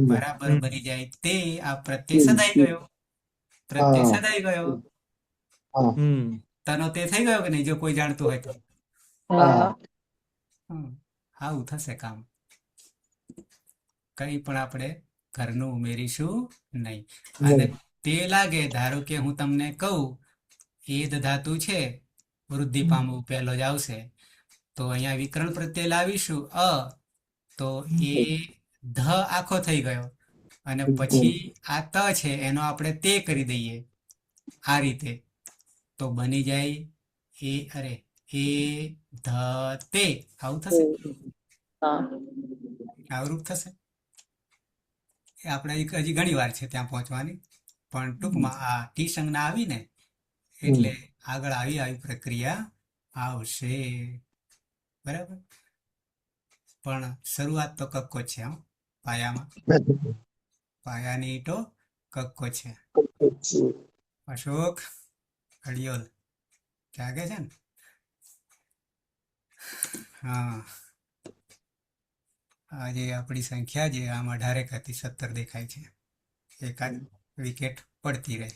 Speaker 1: બરાબર બની જાય તે. આ પ્રત્યય સદાઈ ગયો. પ્રત્યય સદાઈ ગયો. તનો તે થઈ ગયો કે નહીં? જો કોઈ જાણતું હોય તો. આવું થશે કામ. કઈ પણ આપણે ઘરનું ઉમેરીશું નહીં. અને તે લાગે, ધારો કે હું તમને કહું એદ ધાતુ છે, વૃદ્ધિ પામવું પહેલો જ આવશે. તો અહીંયા વિકરણ પ્રત્યય લાવીશું અ, તો એ ધ આખો થઈ ગયો. અને પછી આ ત છે એનો આપણે તે કરી દઈએ આ રીતે. તો બની જાય એ ધ તે. આવું થશે, આવું રૂપ થશે. આપણે હજી ઘણી વાર છે ત્યાં પહોંચવાની, પણ ટૂંકમાં આ ટી સંજ્ઞા આવી ને એટલે આગળ આવી પ્રક્રિયા આવશે. બરાબર. પણ શરૂઆત તો કક્કો છે. પાયામાં પાયાની ઈંટો કક્કો છે. અશોક અડિયોલ જાગે છે ને? હા, આજે આપણી સંખ્યા જે આમ 18 હતી 17 દેખાય છે. એકાદ વિકેટ પડતી રહે.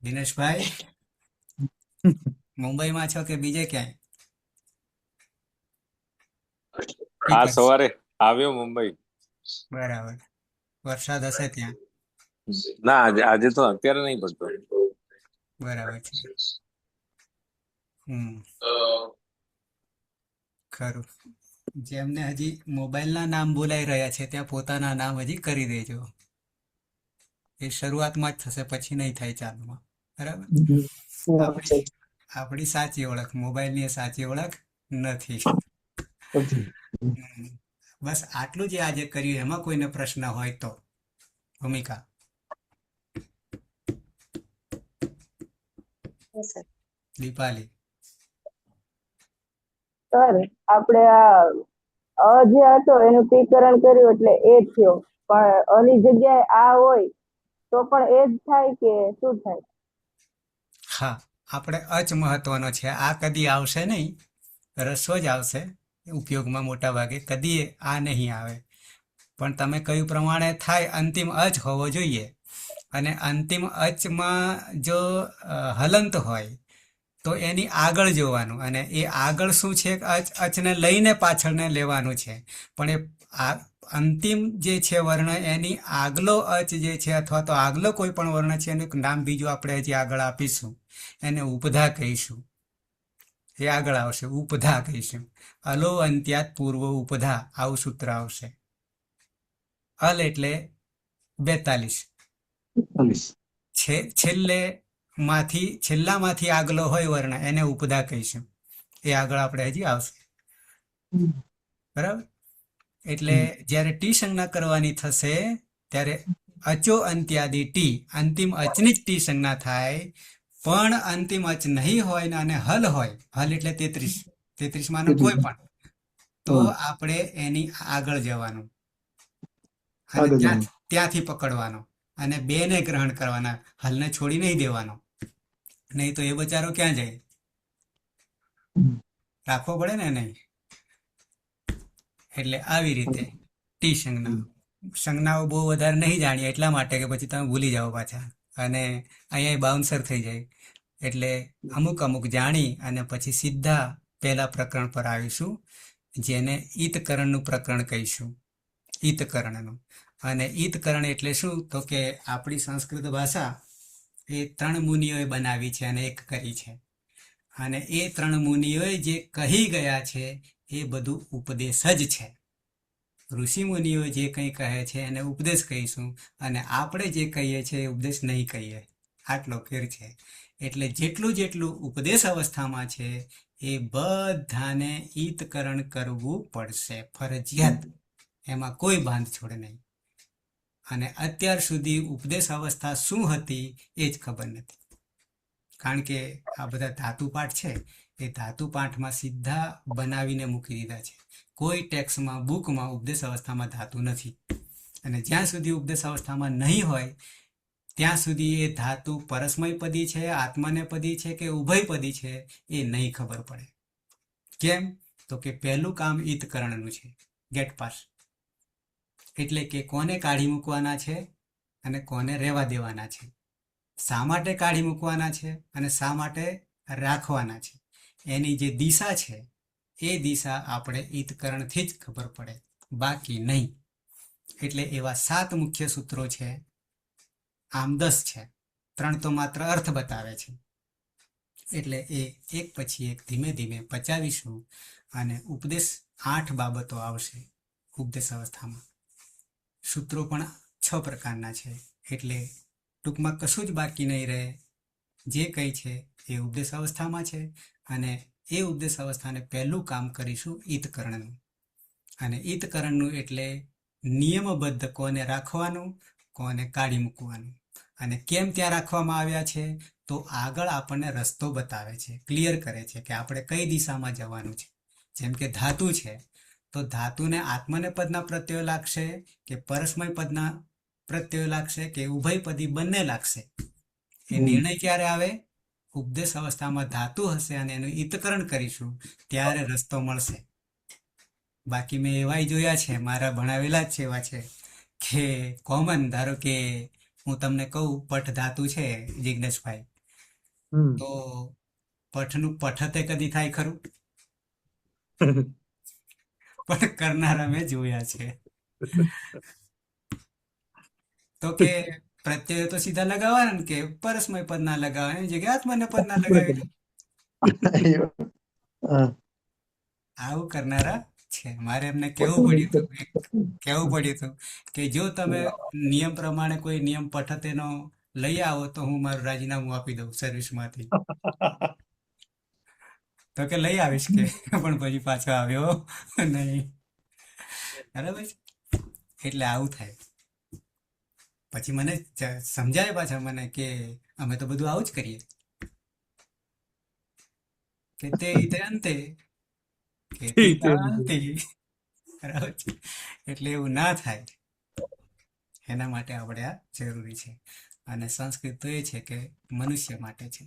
Speaker 1: દિનેશભાઈ મુંબઈમાં છો કે બીજે ક્યાંય?
Speaker 7: આ સવારે આવ્યો મુંબઈ.
Speaker 1: બરાબર. વરસાદ હશે ત્યાં?
Speaker 7: ના, આજે તો અત્યારે નહીં પડતો.
Speaker 1: બરાબર છે. ખરું. જેમને હજી મોબાઈલના નામ બોલાઈ રહ્યા છે ત્યાં પોતાના નામ હજી કરી દેજો. એ શરૂઆતમાં જ થશે, પછી નહીં થાય ચાલુમાં. બરાબર? આપણી આપણી સાચી ઓળખ, મોબાઈલની એ સાચી ઓળખ નથી. હમ. બસ આટલું જે આજે કર્યું એમાં કોઈને પ્રશ્ન હોય તો. ભૂમિકા. દીપાલી.
Speaker 8: સર આપણે આ જે હતો એનું ટીકરણ કર્યું એટલે એ થયો, પણ અની જગ્યાએ આ હોય તો પણ એ જ થાય કે શું થાય?
Speaker 1: હા, આપણે અચ મહત્વનો છે. આ કદી આવશે નહીં, રસ્વ જ આવશે ઉપયોગમાં મોટા ભાગે, કદી આ નહીં આવે. પણ તમે કહ્યું પ્રમાણે થાય, અંતિમ અચ હોવો જોઈએ. અને અંતિમ અચમાં જો હલંત હોય તો એની આગળ જોવાનું, અને એ આગળ શું છે, અચને લઈને પાછળને લેવાનું છે. પણ એ અંતિમ જે છે વર્ણ, એની આગલો અચ જે છે અથવા તો આગલો કોઈ પણ વર્ણ છે એનું નામ બીજું આપણે હજી આગળ આપીશું, એને ઉપધા કહીશું. એ આગળ આવશે, ઉપધા કહીશું. અલો અંત્યાત પૂર્વ ઉપધા, આવું સૂત્ર આવશે. અલ એટલે 42. છેલ્લામાંથી આગલો હોય વર્ણ એને ઉપધા કહીશું. એ આગળ આપણે હજી આવશે. બરાબર? એટલે જ્યારે ટી સંજ્ઞા કરવાની થશે ત્યારે અચો અંત્યાદિ ટી, અંતિમ અચની જ ટી સંજ્ઞા થાય. પણ અંતિમ અચ નહીં હોય ને અને હલ હોય, હલ એટલે 33 માનો કોઈ પણ, તો આપણે એની આગળ જવાનું અને ત્યાંથી પકડવાનો અને બે ને ગ્રહણ કરવાના, હલને છોડી નહીં દેવાનો. નહીં તો એ બચારો ક્યાં જાય? રાખવો પડે ને નહીં. એટલે આવી રીતે ટી સંજ્ઞાઓ બહુ વધારે નહીં જાણીએ એટલા માટે કે પછી તમે ભૂલી જાઓ પાછા, અને અહીંયા બાઉન્સર થઈ જાય. એટલે અમુક જાણી અને પછી સીધા પહેલા પ્રકરણ પર આવીશું, જેને ઈતકરણનું પ્રકરણ કહીશું. ઈતકરણનું. અને ઈતકરણ એટલે શું? તો કે આપણી સંસ્કૃત ભાષા એ 3 મુનિઓએ બનાવી છે અને એક કરી છે. અને એ 3 મુનિઓએ જે કહી ગયા છે એ બધું ઉપદેશ જ છે. ઋષિ મુનિઓ જે કંઈ કહે છે એને ઉપદેશ કહીશું, અને આપણે જે કહીએ છીએ એ ઉપદેશ નહીં કહીએ. આટલો ફેર છે. એટલે જેટલું ઉપદેશ અવસ્થામાં છે એ બધાને ઈતકરણ કરવું પડશે, ફરજિયાત. એમાં કોઈ બાંધછોડ નહીં. અને અત્યાર સુધી ઉપદેશ અવસ્થા શું હતી એ જ ખબર નથી. કારણ કે આ બધા ધાતુપાઠ છે એ ધાતુપાઠમાં સીધા બનાવીને મૂકી દીધા છે. કોઈ ટેક્સમાં, બુકમાં ઉપદેશ અવસ્થામાં ધાતુ નથી. અને જ્યાં સુધી ઉપદેશ અવસ્થામાં નહીં હોય ત્યાં સુધી એ ધાતુ પરસ્મયપદી છે, આત્મનેપદી છે કે ઉભયપદી છે એ નહીં ખબર પડે. કેમ? તો કે પહેલું કામ ઈતકરણનું છે, ગેટ પાસ. એટલે કે કોને કાઢી મૂકવાના છે અને કોને રહેવા દેવાના છે, શા માટે કાઢી મૂકવાના છે અને શા માટે રાખવાના છે, એની જે દિશા છે એ દિશા આપણે ઈતકરણથી જ ખબર પડે, બાકી નહીં. એટલે એવા 7 મુખ્ય સૂત્રો છે. આમ 10 છે, 3 તો માત્ર અર્થ બતાવે છે. એટલે એ એક પછી એક ધીમે ધીમે પચાવીશું. અને ઉપદેશ 8 બાબતો આવશે ઉપદેશ અવસ્થામાં. સૂત્રો પણ 6 પ્રકારના છે. એટલે ટૂંકમાં કશું જ બાકી નહીં રહે. જે કંઈ છે એ ઉપદેશ અવસ્થામાં છે, અને એ ઉપદેશ અવસ્થાને પહેલું કામ કરીશું ઈતકરણનું. અને ઈતકરણનું એટલે નિયમબદ્ધ કોને રાખવાનું, કોને કાઢી મૂકવાનું. અને કેમ ત્યાં રાખવામાં આવ્યા છે? તો આગળ આપણને રસ્તો બતાવે છે, ક્લિયર કરે છે કે આપણે કઈ દિશામાં જવાનું છે. જેમ કે ધાતુ છે, તો ધાતુને આત્મને પદના પ્રત્યયો લાગશે કે પરસ્મય પદના પ્રત્યયો લાગશે કે ઉભયપદી બંને લાગશે. એ નિર્ણય ક્યારે આવે? ઉપદેશ અવસ્થામાં ધાતુ હશે અને એનું ઈતકરણ કરીશું ત્યારે રસ્તો મળશે. બાકી મેં એવાય જોયા છે, મારા ભણાવેલા જ છે એવા છે કે કોમન, ધારો કે હું તમને કહું પઠ ધાતુ છે જિજ્ઞેશભાઈ, તો પઠનું પઠતે કદી થાય ખરું? પણ કરનારા મેં જોયા છે. તો કે પ્રત્યય તો સીધા લગાવવાના ને, કે પરસ્મય પદ ના લગાવે, એની જગ્યાએ આત્મને પદ ના લગાવે. આવું કરનારા છે. મારે એમને કહેવું પડ્યું હતું કે જો તમે નિયમ પ્રમાણે કોઈ નિયમ પદ્ધતિનો લઈ આવો તો હું મારું રાજીનામું આપી દઉં સર્વિસમાંથી. તો કે લઈ આવીશ કે પણ પછી પાછો આવ્યો નહીં. બરાબર છે? એટલે આવું થાય. પછી મને સમજાય પાછા મને કે અમે તો બધું આવું જ કરીએ કે તે રીતે અંતે કે તે અંતે. બરાબર છે? એટલે એવું ના થાય એના માટે આપણે આ જરૂરી છે. અને સંસ્કૃત તો એ છે કે મનુષ્ય માટે છે.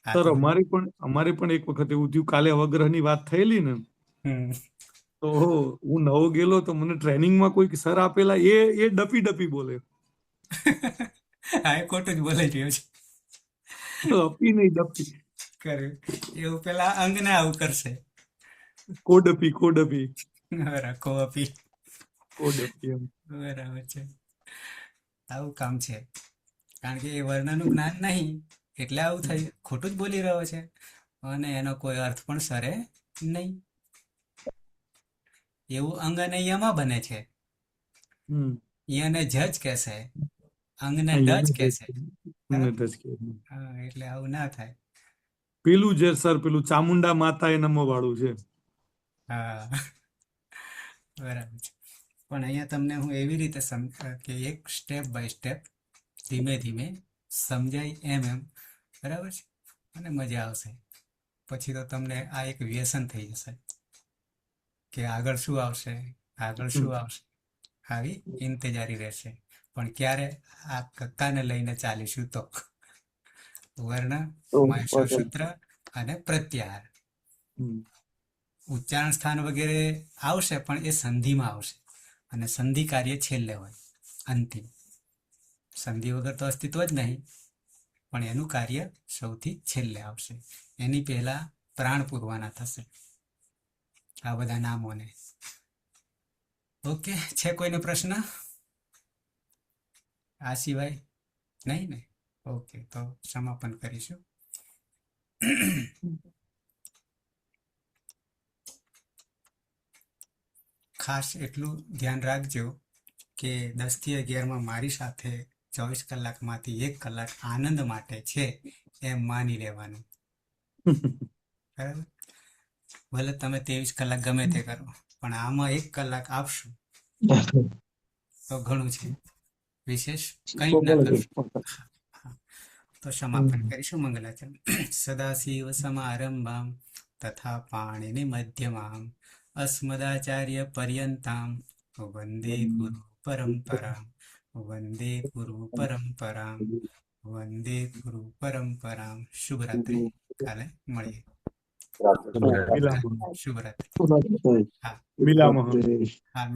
Speaker 1: આ
Speaker 5: સર
Speaker 1: તો
Speaker 5: અમારે પણ એક વખત એવું થયું. કાલે અવગ્રહની વાત થયેલી ને,
Speaker 1: હમ.
Speaker 5: તો હું નવો ગયેલો તો મને ટ્રેનિંગમાં કોઈક સર આપેલા, એ ડપી બોલે.
Speaker 1: હા, એ ખોટું જ બોલાઈ રહ્યો છે.
Speaker 5: અપી નહીં, ડપી.
Speaker 1: કર્યું એવું પેલા અંગને આવું કરશે.
Speaker 5: કોડપી
Speaker 1: બરાબર, કોપી.
Speaker 5: એમ.
Speaker 1: બરાબર છે. આવું કામ છે. કારણ કે એ વર્ણનું જ્ઞાન નહીં એટલે આવું થઈ ખોટું જ બોલી રહ્યો છે અને એનો કોઈ અર્થ પણ સરે નહીં. એવું અંગ અને યમાં બને છે. યને જજ કહેશે, અંગને ડજ કહેશે. હા, એટલે આવું ના થાય.
Speaker 5: પેલું જે સર પેલું ચામુંડા માતા એ નમો વાળું છે.
Speaker 1: હા, બરાબર છે. પણ અહીંયા તમને હું એવી રીતે કે એક સ્ટેપ બાય સ્ટેપ ધીમે ધીમે સમજાય એમ બરાબર છે. અને મજા આવશે. પછી તો તમને આ એક વ્યસન થઈ જશે કે આગળ શું આવશે આવી ઇંતજારી રહેશે. પણ ક્યારે આ કક્કાને લઈને ચાલીશું તો વર્ણ, મહેશ્વર સૂત્ર અને પ્રત્યાહાર. ઉચ્ચારણ સ્થાન વગેરે આવશે પણ એ સંધિમાં આવશે અને સંધિ કાર્ય છેલ્લે હોય, અંતિમ. સંધિ વગર તો અસ્તિત્વ જ નહીં, પણ એનું કાર્ય સૌથી છેલ્લે આવશે. એની પહેલા પ્રાણ પૂરવાના થશે આ બધા નામોને. ઓકે, છે કોઈને પ્રશ્ન આ સિવાય? નહીં ને? ઓકે, તો સમાપન કરીશું. ખાસ એટલું ધ્યાન રાખજો કે 10 થી 11 મારી સાથે 24 કલાકમાંથી 1 કલાક આનંદ માટે છે એમ માની લેવાનું. બરાબર? ભલે તમે 23 કલાક ગમે તે કરો પણ આમાં 1 કલાક આપશું તો ઘણું છે. વિશેષ કંઈ ના કરશું. તો સમાપન કરીશું મંગલાચરણ. સદાશિવ સમારંભામ તથા પાણીની મધ્યમામ અસ્મદાચાર્ય પર્યંતામ વંદે ગુરુ પરંપરામ વંદે ગુરુ પરંપરામ. શુભરાત્રિ. કાલે મળીએ. શુભરાત્રિ. હા.
Speaker 5: મિલામહ.
Speaker 1: હા.